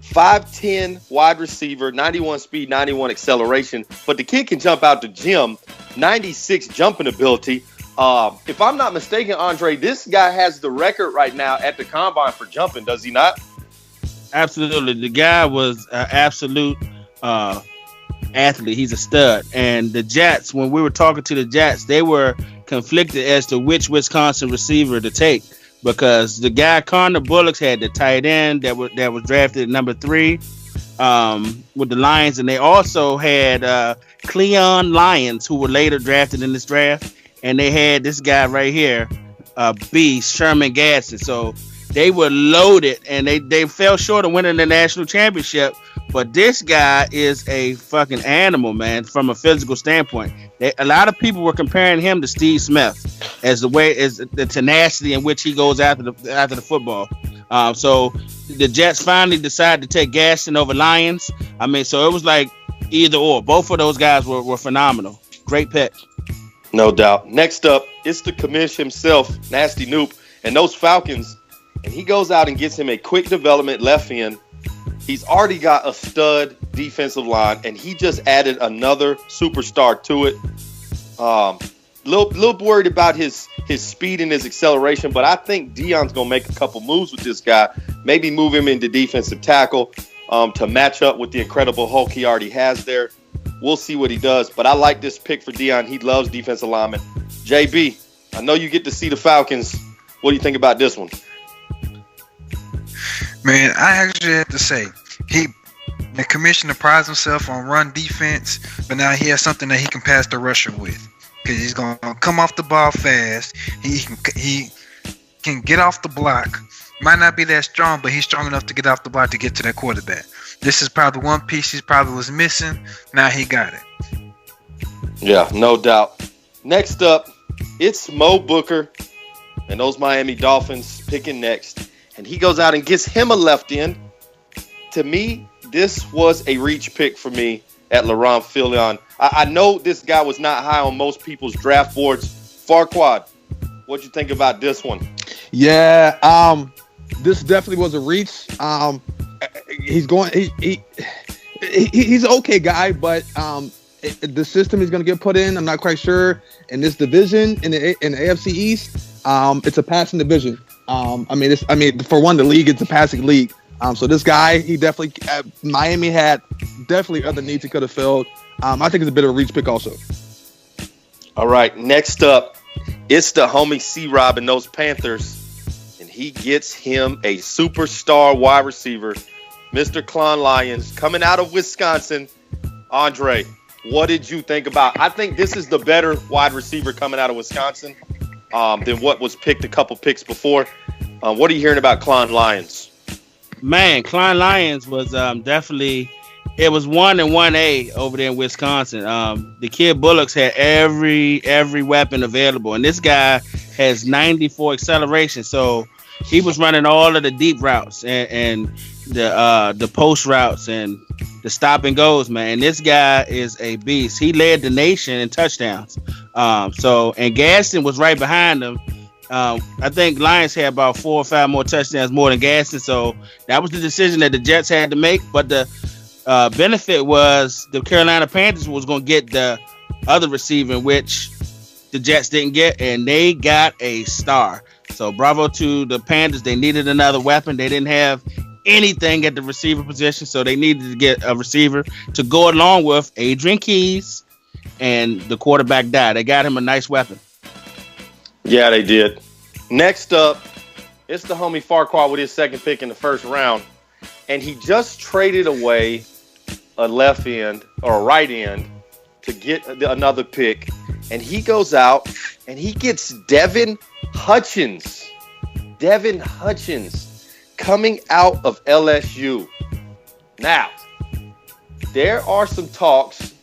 5'10" wide receiver, 91 speed, 91 acceleration, but the kid can jump out the gym, 96 jumping ability. If I'm not mistaken, Andre, this guy has the record right now at the combine for jumping, does he not? Absolutely. The guy was an absolute athlete. He's a stud. And the Jets, when we were talking to the Jets, they were conflicted as to which Wisconsin receiver to take, because the guy Connor Bullocks had the tight end that was drafted at number 3. with the Lions, and they also had Cleon Lyons, who were later drafted in this draft, and they had this guy right here, Beast Sherman Gaston. So they were loaded, and they fell short of winning the national championship. But this guy is a fucking animal, man, from a physical standpoint. A lot of people were comparing him to Steve Smith as the tenacity in which he goes after the football. So the Jets finally decided to take Gaston over Lyons. I mean, so it was like either or. Both of those guys were phenomenal. Great pick. No doubt. Next up, it's the commish himself, Nasty Noop, and those Falcons. And he goes out and gets him a quick development left end. He's already got a stud defensive line, and he just added another superstar to it. Little worried about his speed and his acceleration, but I think Deion's going to make a couple moves with this guy. Maybe move him into defensive tackle to match up with the Incredible Hulk he already has there. We'll see what he does, but I like this pick for Deion. He loves defensive linemen. JB, I know you get to see the Falcons. What do you think about this one? Man, I actually have to say, the commissioner prides himself on run defense, but now he has something that he can pass the rusher with. Because he's going to come off the ball fast. He can get off the block. Might not be that strong, but he's strong enough to get off the block to get to that quarterback. This is probably one piece he probably was missing. Now he got it. Yeah, no doubt. Next up, it's Mo Booker and those Miami Dolphins picking next. And he goes out and gets him a left end. To me, this was a reach pick for me at Laurent Filion. I know this guy was not high on most people's draft boards. Farquad, what'd you think about this one? Yeah, this definitely was a reach. He's an okay guy, but the system he's going to get put in, I'm not quite sure. In this division, in the AFC East, it's a passing division. For one, the league, it's a passing league. So this guy, he definitely, Miami had definitely other needs he could have filled. I think it's a bit of a reach pick also. All right, next up, it's the homie C-Rob and those Panthers. And he gets him a superstar wide receiver, Mr. Klon Lyons, coming out of Wisconsin. Andre, what did you think about? I think this is the better wide receiver coming out of Wisconsin than what was picked a couple picks before. What are you hearing about Klon Lyons? Man, Klein Lyons was definitely, it was 1 and 1A over there in Wisconsin. The kid Bullocks had every weapon available, and this guy has 94 acceleration. So he was running all of the deep routes and the post routes and the stop and goes, man. And this guy is a beast. He led the nation in touchdowns. And Gaston was right behind him. I think Lions had about 4 or 5 more touchdowns more than Gaston, so that was the decision that the Jets had to make. But the benefit was the Carolina Panthers was going to get the other receiver, which the Jets didn't get, and they got a star. So bravo to the Panthers. They needed another weapon. They didn't have anything at the receiver position, so they needed to get a receiver to go along with Adrian Keys, and the quarterback died. They got him a nice weapon. Yeah, they did. Next up, it's the homie Farquhar with his second pick in the first round. And he just traded away a left end or a right end to get another pick. And he goes out and he gets Devin Hutchins. Devin Hutchins coming out of LSU. Now, there are some talks,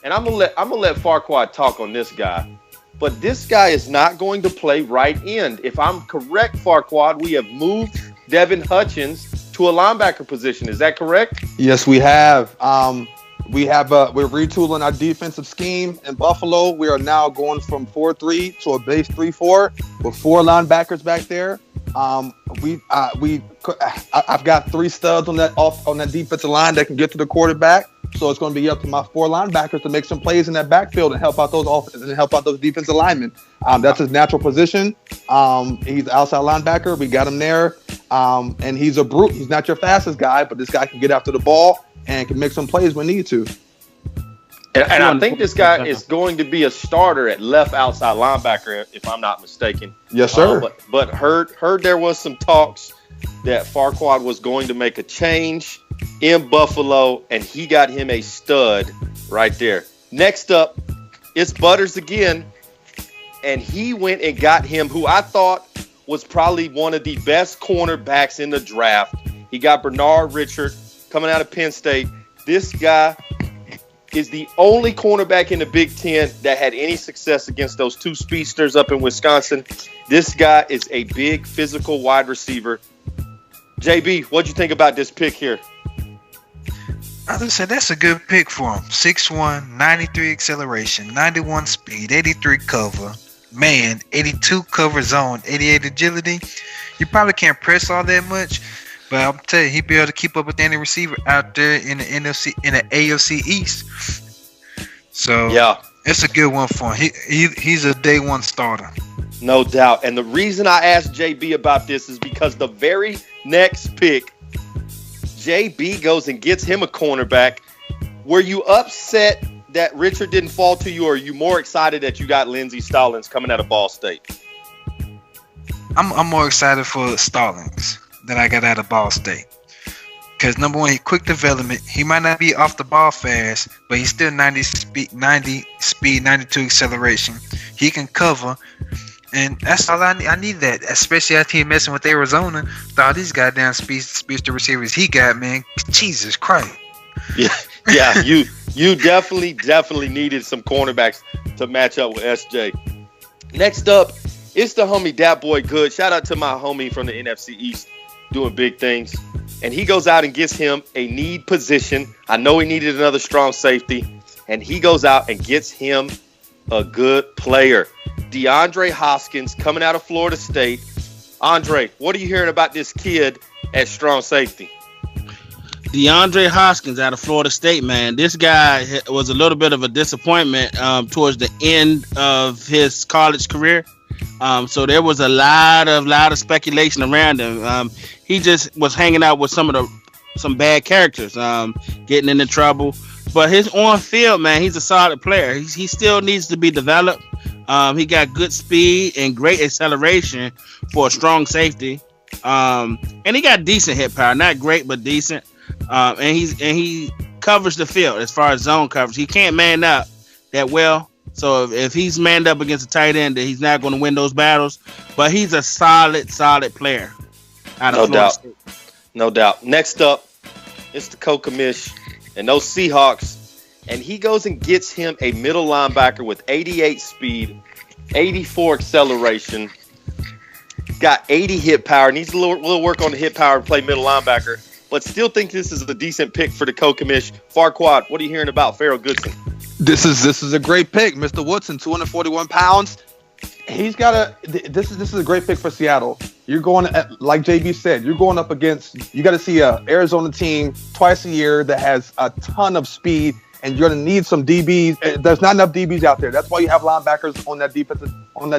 and I'm gonna let Farquhar talk on this guy. But this guy is not going to play right end. If I'm correct, Farquad, we have moved Devin Hutchins to a linebacker position. Is that correct? Yes, we have. We're retooling our defensive scheme in Buffalo. We are now going from 4-3 to a base 3-4 with 4 linebackers back there. I've got 3 studs on that defensive line that can get to the quarterback. So it's going to be up to my 4 linebackers to make some plays in that backfield and help out those defensive linemen. That's his natural position. He's an outside linebacker. We got him there. And he's a brute. He's not your fastest guy, but this guy can get after the ball and can make some plays when need to. And I think this guy is going to be a starter at left outside linebacker, if I'm not mistaken. Yes, sir. But heard there was some talks that Farquad was going to make a change in Buffalo, and he got him a stud right there. Next up, it's Butters again, and he went and got him who I thought was probably one of the best cornerbacks in the draft. He got Bernard Richard coming out of Penn State. This guy is the only cornerback in the Big Ten that had any success against those two speedsters up in Wisconsin. This guy is a big physical wide receiver. JB, what'd you think about this pick here? I would say that's a good pick for him. 6'1", 93 acceleration, 91 speed, 83 cover. Man, 82 cover zone, 88 agility. You probably can't press all that much, but I'll tell you, he'd be able to keep up with any receiver out there in the AFC East. So yeah, it's a good one for him. He's a day one starter. No doubt. And the reason I asked JB about this is because the very next pick, JB goes and gets him a cornerback. Were you upset that Richard didn't fall to you, or are you more excited that you got Lindsey Stallings coming out of Ball State? I'm more excited for Stallings than I got out of Ball State. Because number one, he quick development. He might not be off the ball fast, but he's still 90 speed, 92 acceleration. He can cover. And that's all I need. I need that, especially after he messing with Arizona. All these goddamn speedster receivers he got, man. Jesus Christ. Yeah. You definitely needed some cornerbacks to match up with SJ. Next up, it's the homie Dat Boy Good. Shout out to my homie from the NFC East doing big things. And he goes out and gets him a need position. I know he needed another strong safety. And he goes out and gets him a good player. DeAndre Hoskins coming out of Florida State. Andre, what are you hearing about this kid at strong safety? DeAndre Hoskins out of Florida State, man. This guy was a little bit of a disappointment towards the end of his college career. So there was a lot of speculation around him. He just was hanging out with some bad characters, getting into trouble. But his on field, man, he's a solid player. He still needs to be developed. He got good speed and great acceleration for a strong safety. And he got decent hit power, not great but decent. And he covers the field as far as zone coverage. He can't man up that well. So if he's manned up against a tight end, then he's not going to win those battles. But he's a solid player. No doubt. Next up, it's the Kokamish and those Seahawks. And he goes and gets him a middle linebacker with 88 speed, 84 acceleration, got 80 hit power. Needs a little work on the hit power to play middle linebacker, but still think this is a decent pick for the Kokamish. Farquad, what are you hearing about Farrell Goodson? This is a great pick, Mr. Woodson, 241 pounds. He's got this is a great pick for Seattle. You're going like JB said, you're going up against. You got to see a Arizona team twice a year that has a ton of speed. And you're going to need some DBs. There's not enough DBs out there. That's why you have linebackers on that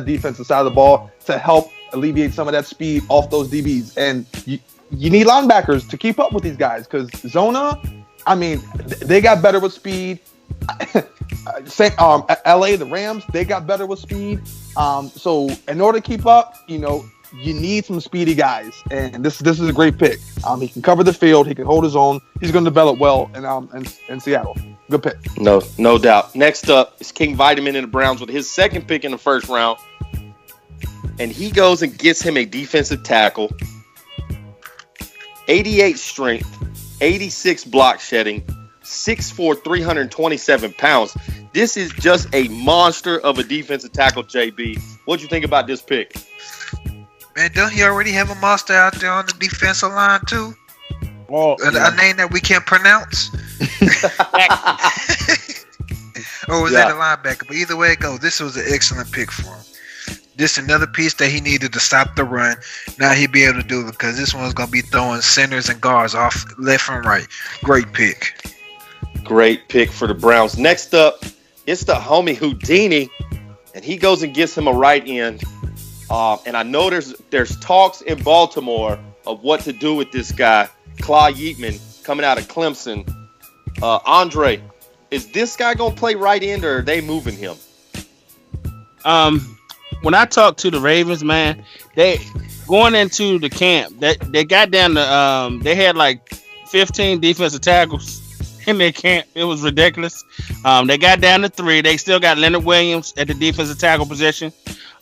defensive side of the ball to help alleviate some of that speed off those DBs. And you need linebackers to keep up with these guys because Zona, I mean, they got better with speed. LA, the Rams, they got better with speed. So in order to keep up, you need some speedy guys, and this is a great pick. He can cover the field, he can hold his own. He's going to develop well in Seattle. Good pick. No doubt. Next up is King Vitamin in the Browns with his second pick in the first round, and he goes and gets him a defensive tackle, 88 strength, 86 block shedding, 6'4", 327 pounds. This is just a monster of a defensive tackle, JB. What'd you think about this pick? Man, don't he already have a monster out there on the defensive line too? Oh, a name that we can't pronounce. Or was that a linebacker? But either way it goes, this was an excellent pick for him. This another piece that he needed to stop the run. Now he'll be able to do it because this one's going to be throwing centers and guards off left and right. Great pick. Great pick for the Browns. Next up, it's the homie Houdini, and he goes and gets him a right end. And I know there's talks in Baltimore of what to do with this guy, Claude Yeatman, coming out of Clemson. Andre, is this guy going to play right end, or are they moving him? When I talked to the Ravens, man, they going into the camp, they got down to they had like 15 defensive tackles in their camp. It was ridiculous. They got down to 3. They still got Leonard Williams at the defensive tackle position.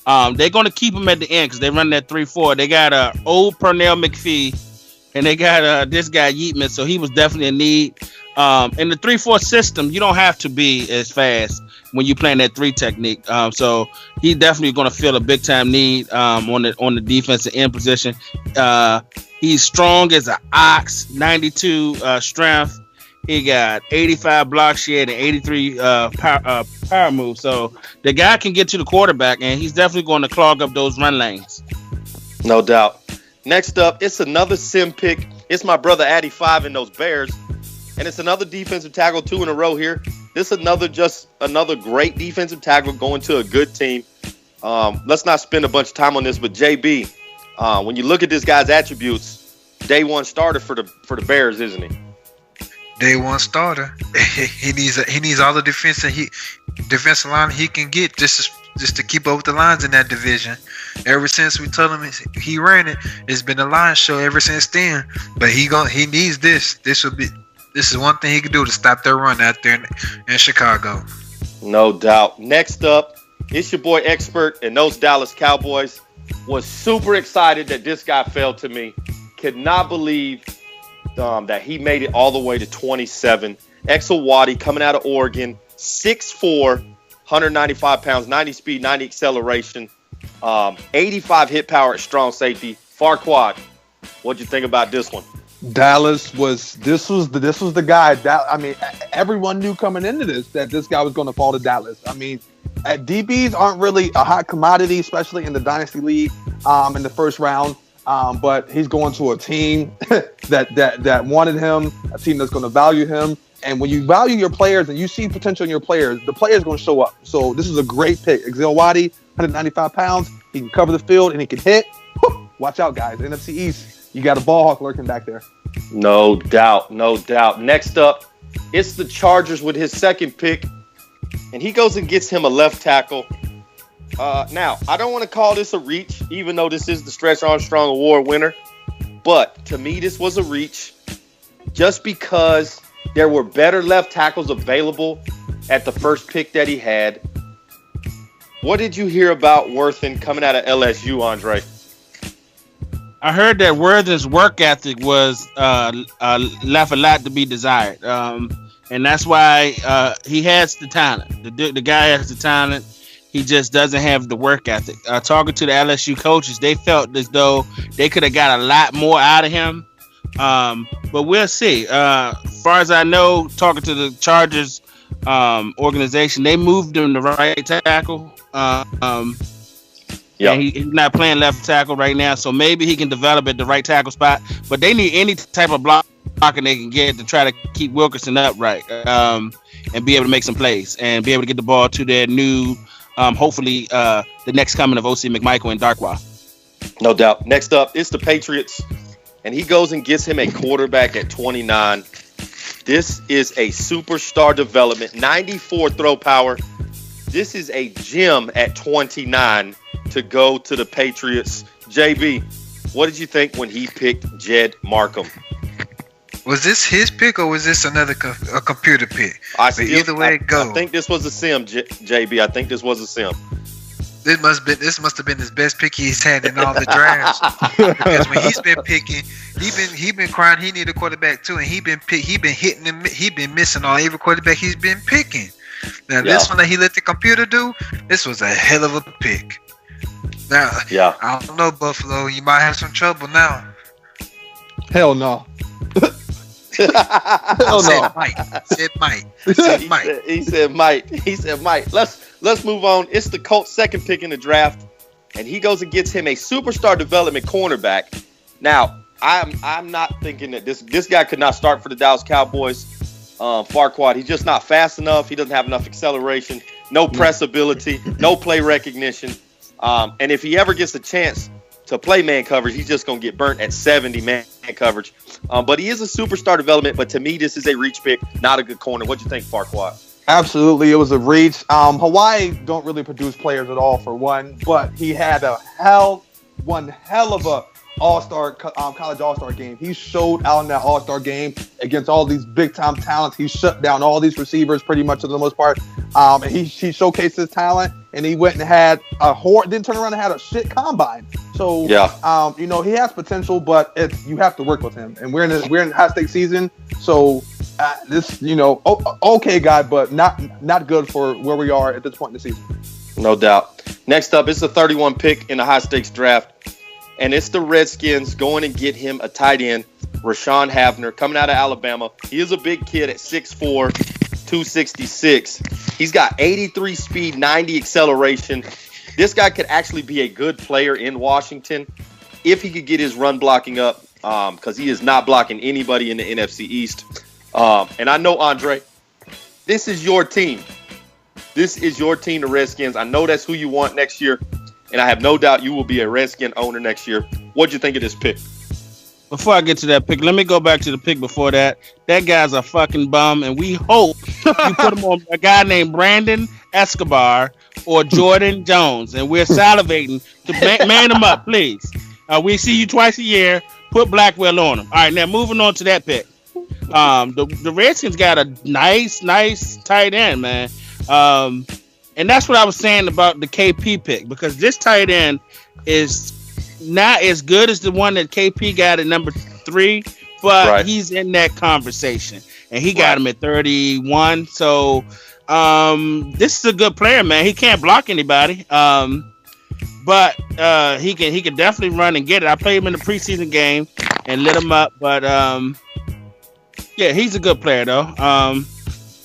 They're going to keep him at the end because they run that 3-4. They got old Pernell McPhee, and they got this guy Yeatman, so he was definitely in need. In the 3-4 system, you don't have to be as fast when you playing that 3 technique. So he's definitely going to feel a big time need on the defensive end position. He's strong as an ox, 92 strength. He got 85 block shed and 83 power move. So the guy can get to the quarterback, and he's definitely going to clog up those run lanes. No doubt. Next up, it's another sim pick. It's my brother Addy 5 in those Bears. And it's another defensive tackle, 2 in a row here. This is another great defensive tackle going to a good team. Let's not spend a bunch of time on this, but JB, when you look at this guy's attributes, day one starter for the Bears, isn't he? Day one starter. He needs all the defensive line he can get just to keep up with the lines in that division. Ever since we told him he ran it, it's been a line show ever since then. But he needs this. This is one thing he can do to stop their run out there in Chicago. No doubt. Next up, it's your boy Expert and those Dallas Cowboys. Was super excited that this guy fell to me. Could not believe that he made it all the way to 27. Exel Wadi coming out of Oregon, 6'4", 195 pounds, 90 speed, 90 acceleration, 85 hit power at strong safety. Farquad, what'd you think about this one? Dallas was the guy that, I mean, everyone knew coming into that this guy was going to fall to Dallas. I mean, DBs aren't really a hot commodity, especially in the Dynasty League in the first round. But he's going to a team that wanted him, a team that's going to value him. And when you value your players and you see potential in your players, the player's going to show up. So this is a great pick. Exel Wadi, 195 pounds. He can cover the field and he can hit. Watch out, guys. NFC East. You got a ball hawk lurking back there. No doubt. No doubt. Next up, it's the Chargers with his second pick. And he goes and gets him a left tackle. Now, I don't want to call this a reach, even though this is the Stretch Armstrong Award winner. But to me, this was a reach just because there were better left tackles available at the first pick that he had. What did you hear about Worthen coming out of LSU, Andre? I heard that Worthen's work ethic was left a lot to be desired. And that's why he has the talent. The guy has the talent. He just doesn't have the work ethic. Talking to the LSU coaches, they felt as though they could have got a lot more out of him. But we'll see. As far as I know, talking to the Chargers organization, they moved him to right tackle. Yeah, he's not playing left tackle right now, so maybe he can develop at the right tackle spot. But they need any type of blocking they can get to try to keep Wilkerson upright and be able to make some plays and be able to get the ball to their new, hopefully, the next coming of O.C. McMichael and Darkwa. No doubt. Next up, it's the Patriots, and he goes and gets him a quarterback at 29. This is a superstar development, 94 throw power. This is a gem at 29 to go to the Patriots. JB, what did you think when he picked Jed Markham? Was this his pick or was this a computer pick? Either way it goes. I think this was a sim, JB. I think this was a sim. This must have been his best pick he's had in all the drafts. Because when he's been picking, he been crying he need a quarterback too, and he been hitting him. He been missing on every quarterback he's been picking. Now this one that he let the computer do, this was a hell of a pick. Now, I don't know, Buffalo. You might have some trouble now. Hell no. Hell no. He said might. Let's move on. It's the Colts' second pick in the draft, and he goes and gets him a superstar development cornerback. Now, I'm not thinking that this guy could not start for the Dallas Cowboys. Farquad, he's just not fast enough. He doesn't have enough acceleration, no press ability, no play recognition. And if he ever gets a chance to play man coverage, he's just going to get burnt at 70 man coverage. But he is a superstar development. But to me, this is a reach pick, not a good corner. What do you think, Farquad? Absolutely, it was a reach. Hawaii don't really produce players at all, for one. But he had one hell of college All-Star game. He showed out in that All-Star game against all these big-time talents. He shut down all these receivers pretty much for the most part. And he showcased his talent, and he went and had didn't turn around and had a shit combine. So, he has potential, but you have to work with him. And we're in high-stakes season, so this, okay guy, but not good for where we are at this point in the season. No doubt. Next up, it's the 31 pick in the high-stakes draft. And it's the Redskins going and get him a tight end, Rashawn Havner, coming out of Alabama. He is a big kid at 6'4", 266. He's got 83 speed, 90 acceleration. This guy could actually be a good player in Washington if he could get his run blocking up, because he is not blocking anybody in the NFC East. And I know, Andre, this is your team. This is your team, the Redskins. I know that's who you want next year. And I have no doubt you will be a Redskin owner next year. What'd you think of this pick? Before I get to that pick, let me go back to the pick before that. That guy's a fucking bum, and we hope you put him on a guy named Brandon Escobar or Jordan Jones, and we're salivating to man him up, please. We see you twice a year. Put Blackwell on him. All right, now moving on to that pick. The Redskins got a nice tight end, man. And that's what I was saying about the KP pick, because this tight end is not as good as the one that KP got at number 3, but he's in that conversation, and he got him at 31. So this is a good player, man. He can't block anybody, but he can definitely run and get it. I played him in the preseason game and lit him up, but yeah, he's a good player though.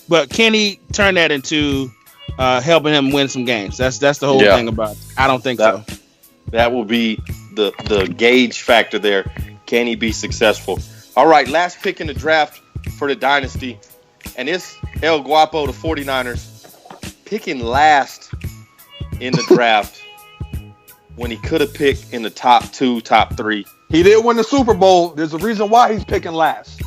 But can he turn that into helping him win some games? That's the whole thing about it. I don't think so. That will be the gauge factor there. Can he be successful? All right, last pick in the draft for the Dynasty. And it's El Guapo, the 49ers, picking last in the draft when he could have picked in the top 2, top 3. He didn't win the Super Bowl. There's a reason why he's picking last.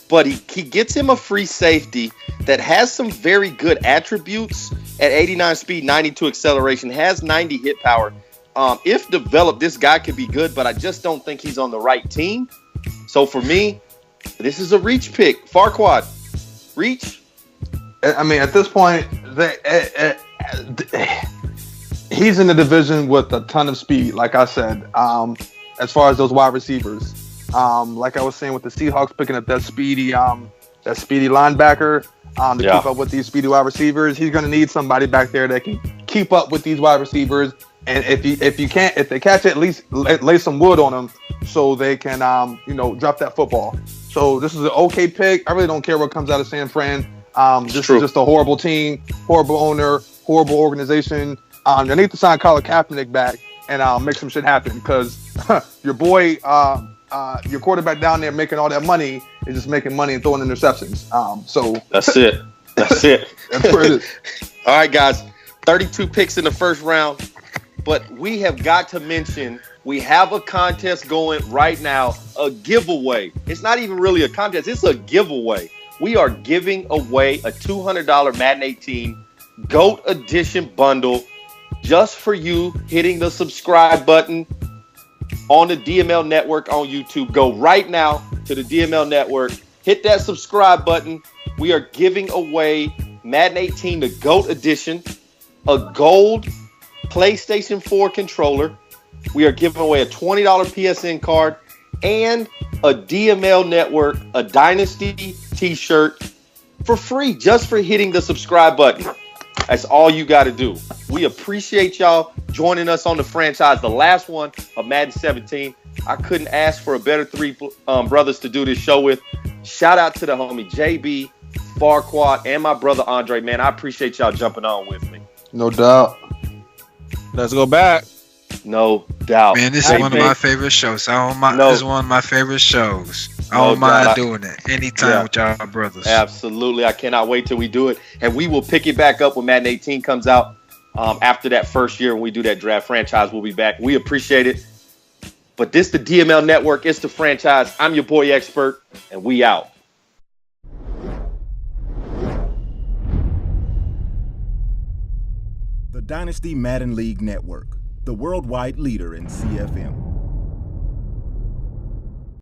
But he gets him a free safety that has some very good attributes at 89 speed, 92 acceleration, has 90 hit power. If developed, this guy could be good, but I just don't think he's on the right team. So for me, this is a reach pick. Farquad, reach? I mean, at this point, he's in the division with a ton of speed, like I said, as far as those wide receivers. Like I was saying with the Seahawks picking up that speedy linebacker to keep up with these speedy wide receivers. He's going to need somebody back there that can keep up with these wide receivers. And if they catch it, at least lay some wood on them so they can drop that football. So this is an okay pick. I really don't care what comes out of San Fran. This is just a horrible team, horrible owner, horrible organization. They need to sign Colin Kaepernick back and make some shit happen, because your boy. Your quarterback down there making all that money is just making money and throwing interceptions. So that's it. That's where it is. All right, guys. 32 picks in the first round. But we have got to mention, we have a contest going right now, a giveaway. It's not even really a contest. It's a giveaway. We are giving away a $200 Madden 18 GOAT Edition bundle just for you hitting the subscribe button on the DML Network on YouTube. Go right now to the DML Network. Hit that subscribe button. We are giving away Madden 18, the GOAT Edition, a gold PlayStation 4 controller. We are giving away a $20 PSN card and a DML Network, a Dynasty t-shirt for free just for hitting the subscribe button. That's all you got to do. We appreciate y'all joining us on the franchise, the last one of Madden 17. I couldn't ask for a better 3 brothers to do this show with. Shout out to the homie JB, Farquad, and my brother Andre. Man, I appreciate y'all jumping on with me. No doubt. Let's go back. No doubt. Man, this is one of my favorite shows. This is one of my favorite shows. I don't mind doing it anytime with y'all brothers. Absolutely. I cannot wait till we do it. And we will pick it back up when Madden 18 comes out. After that first year when we do that draft franchise, we'll be back. We appreciate it. But this the DML Network. It's the franchise. I'm your boy Expert, and we out. The Dynasty Madden League Network, the worldwide leader in CFM.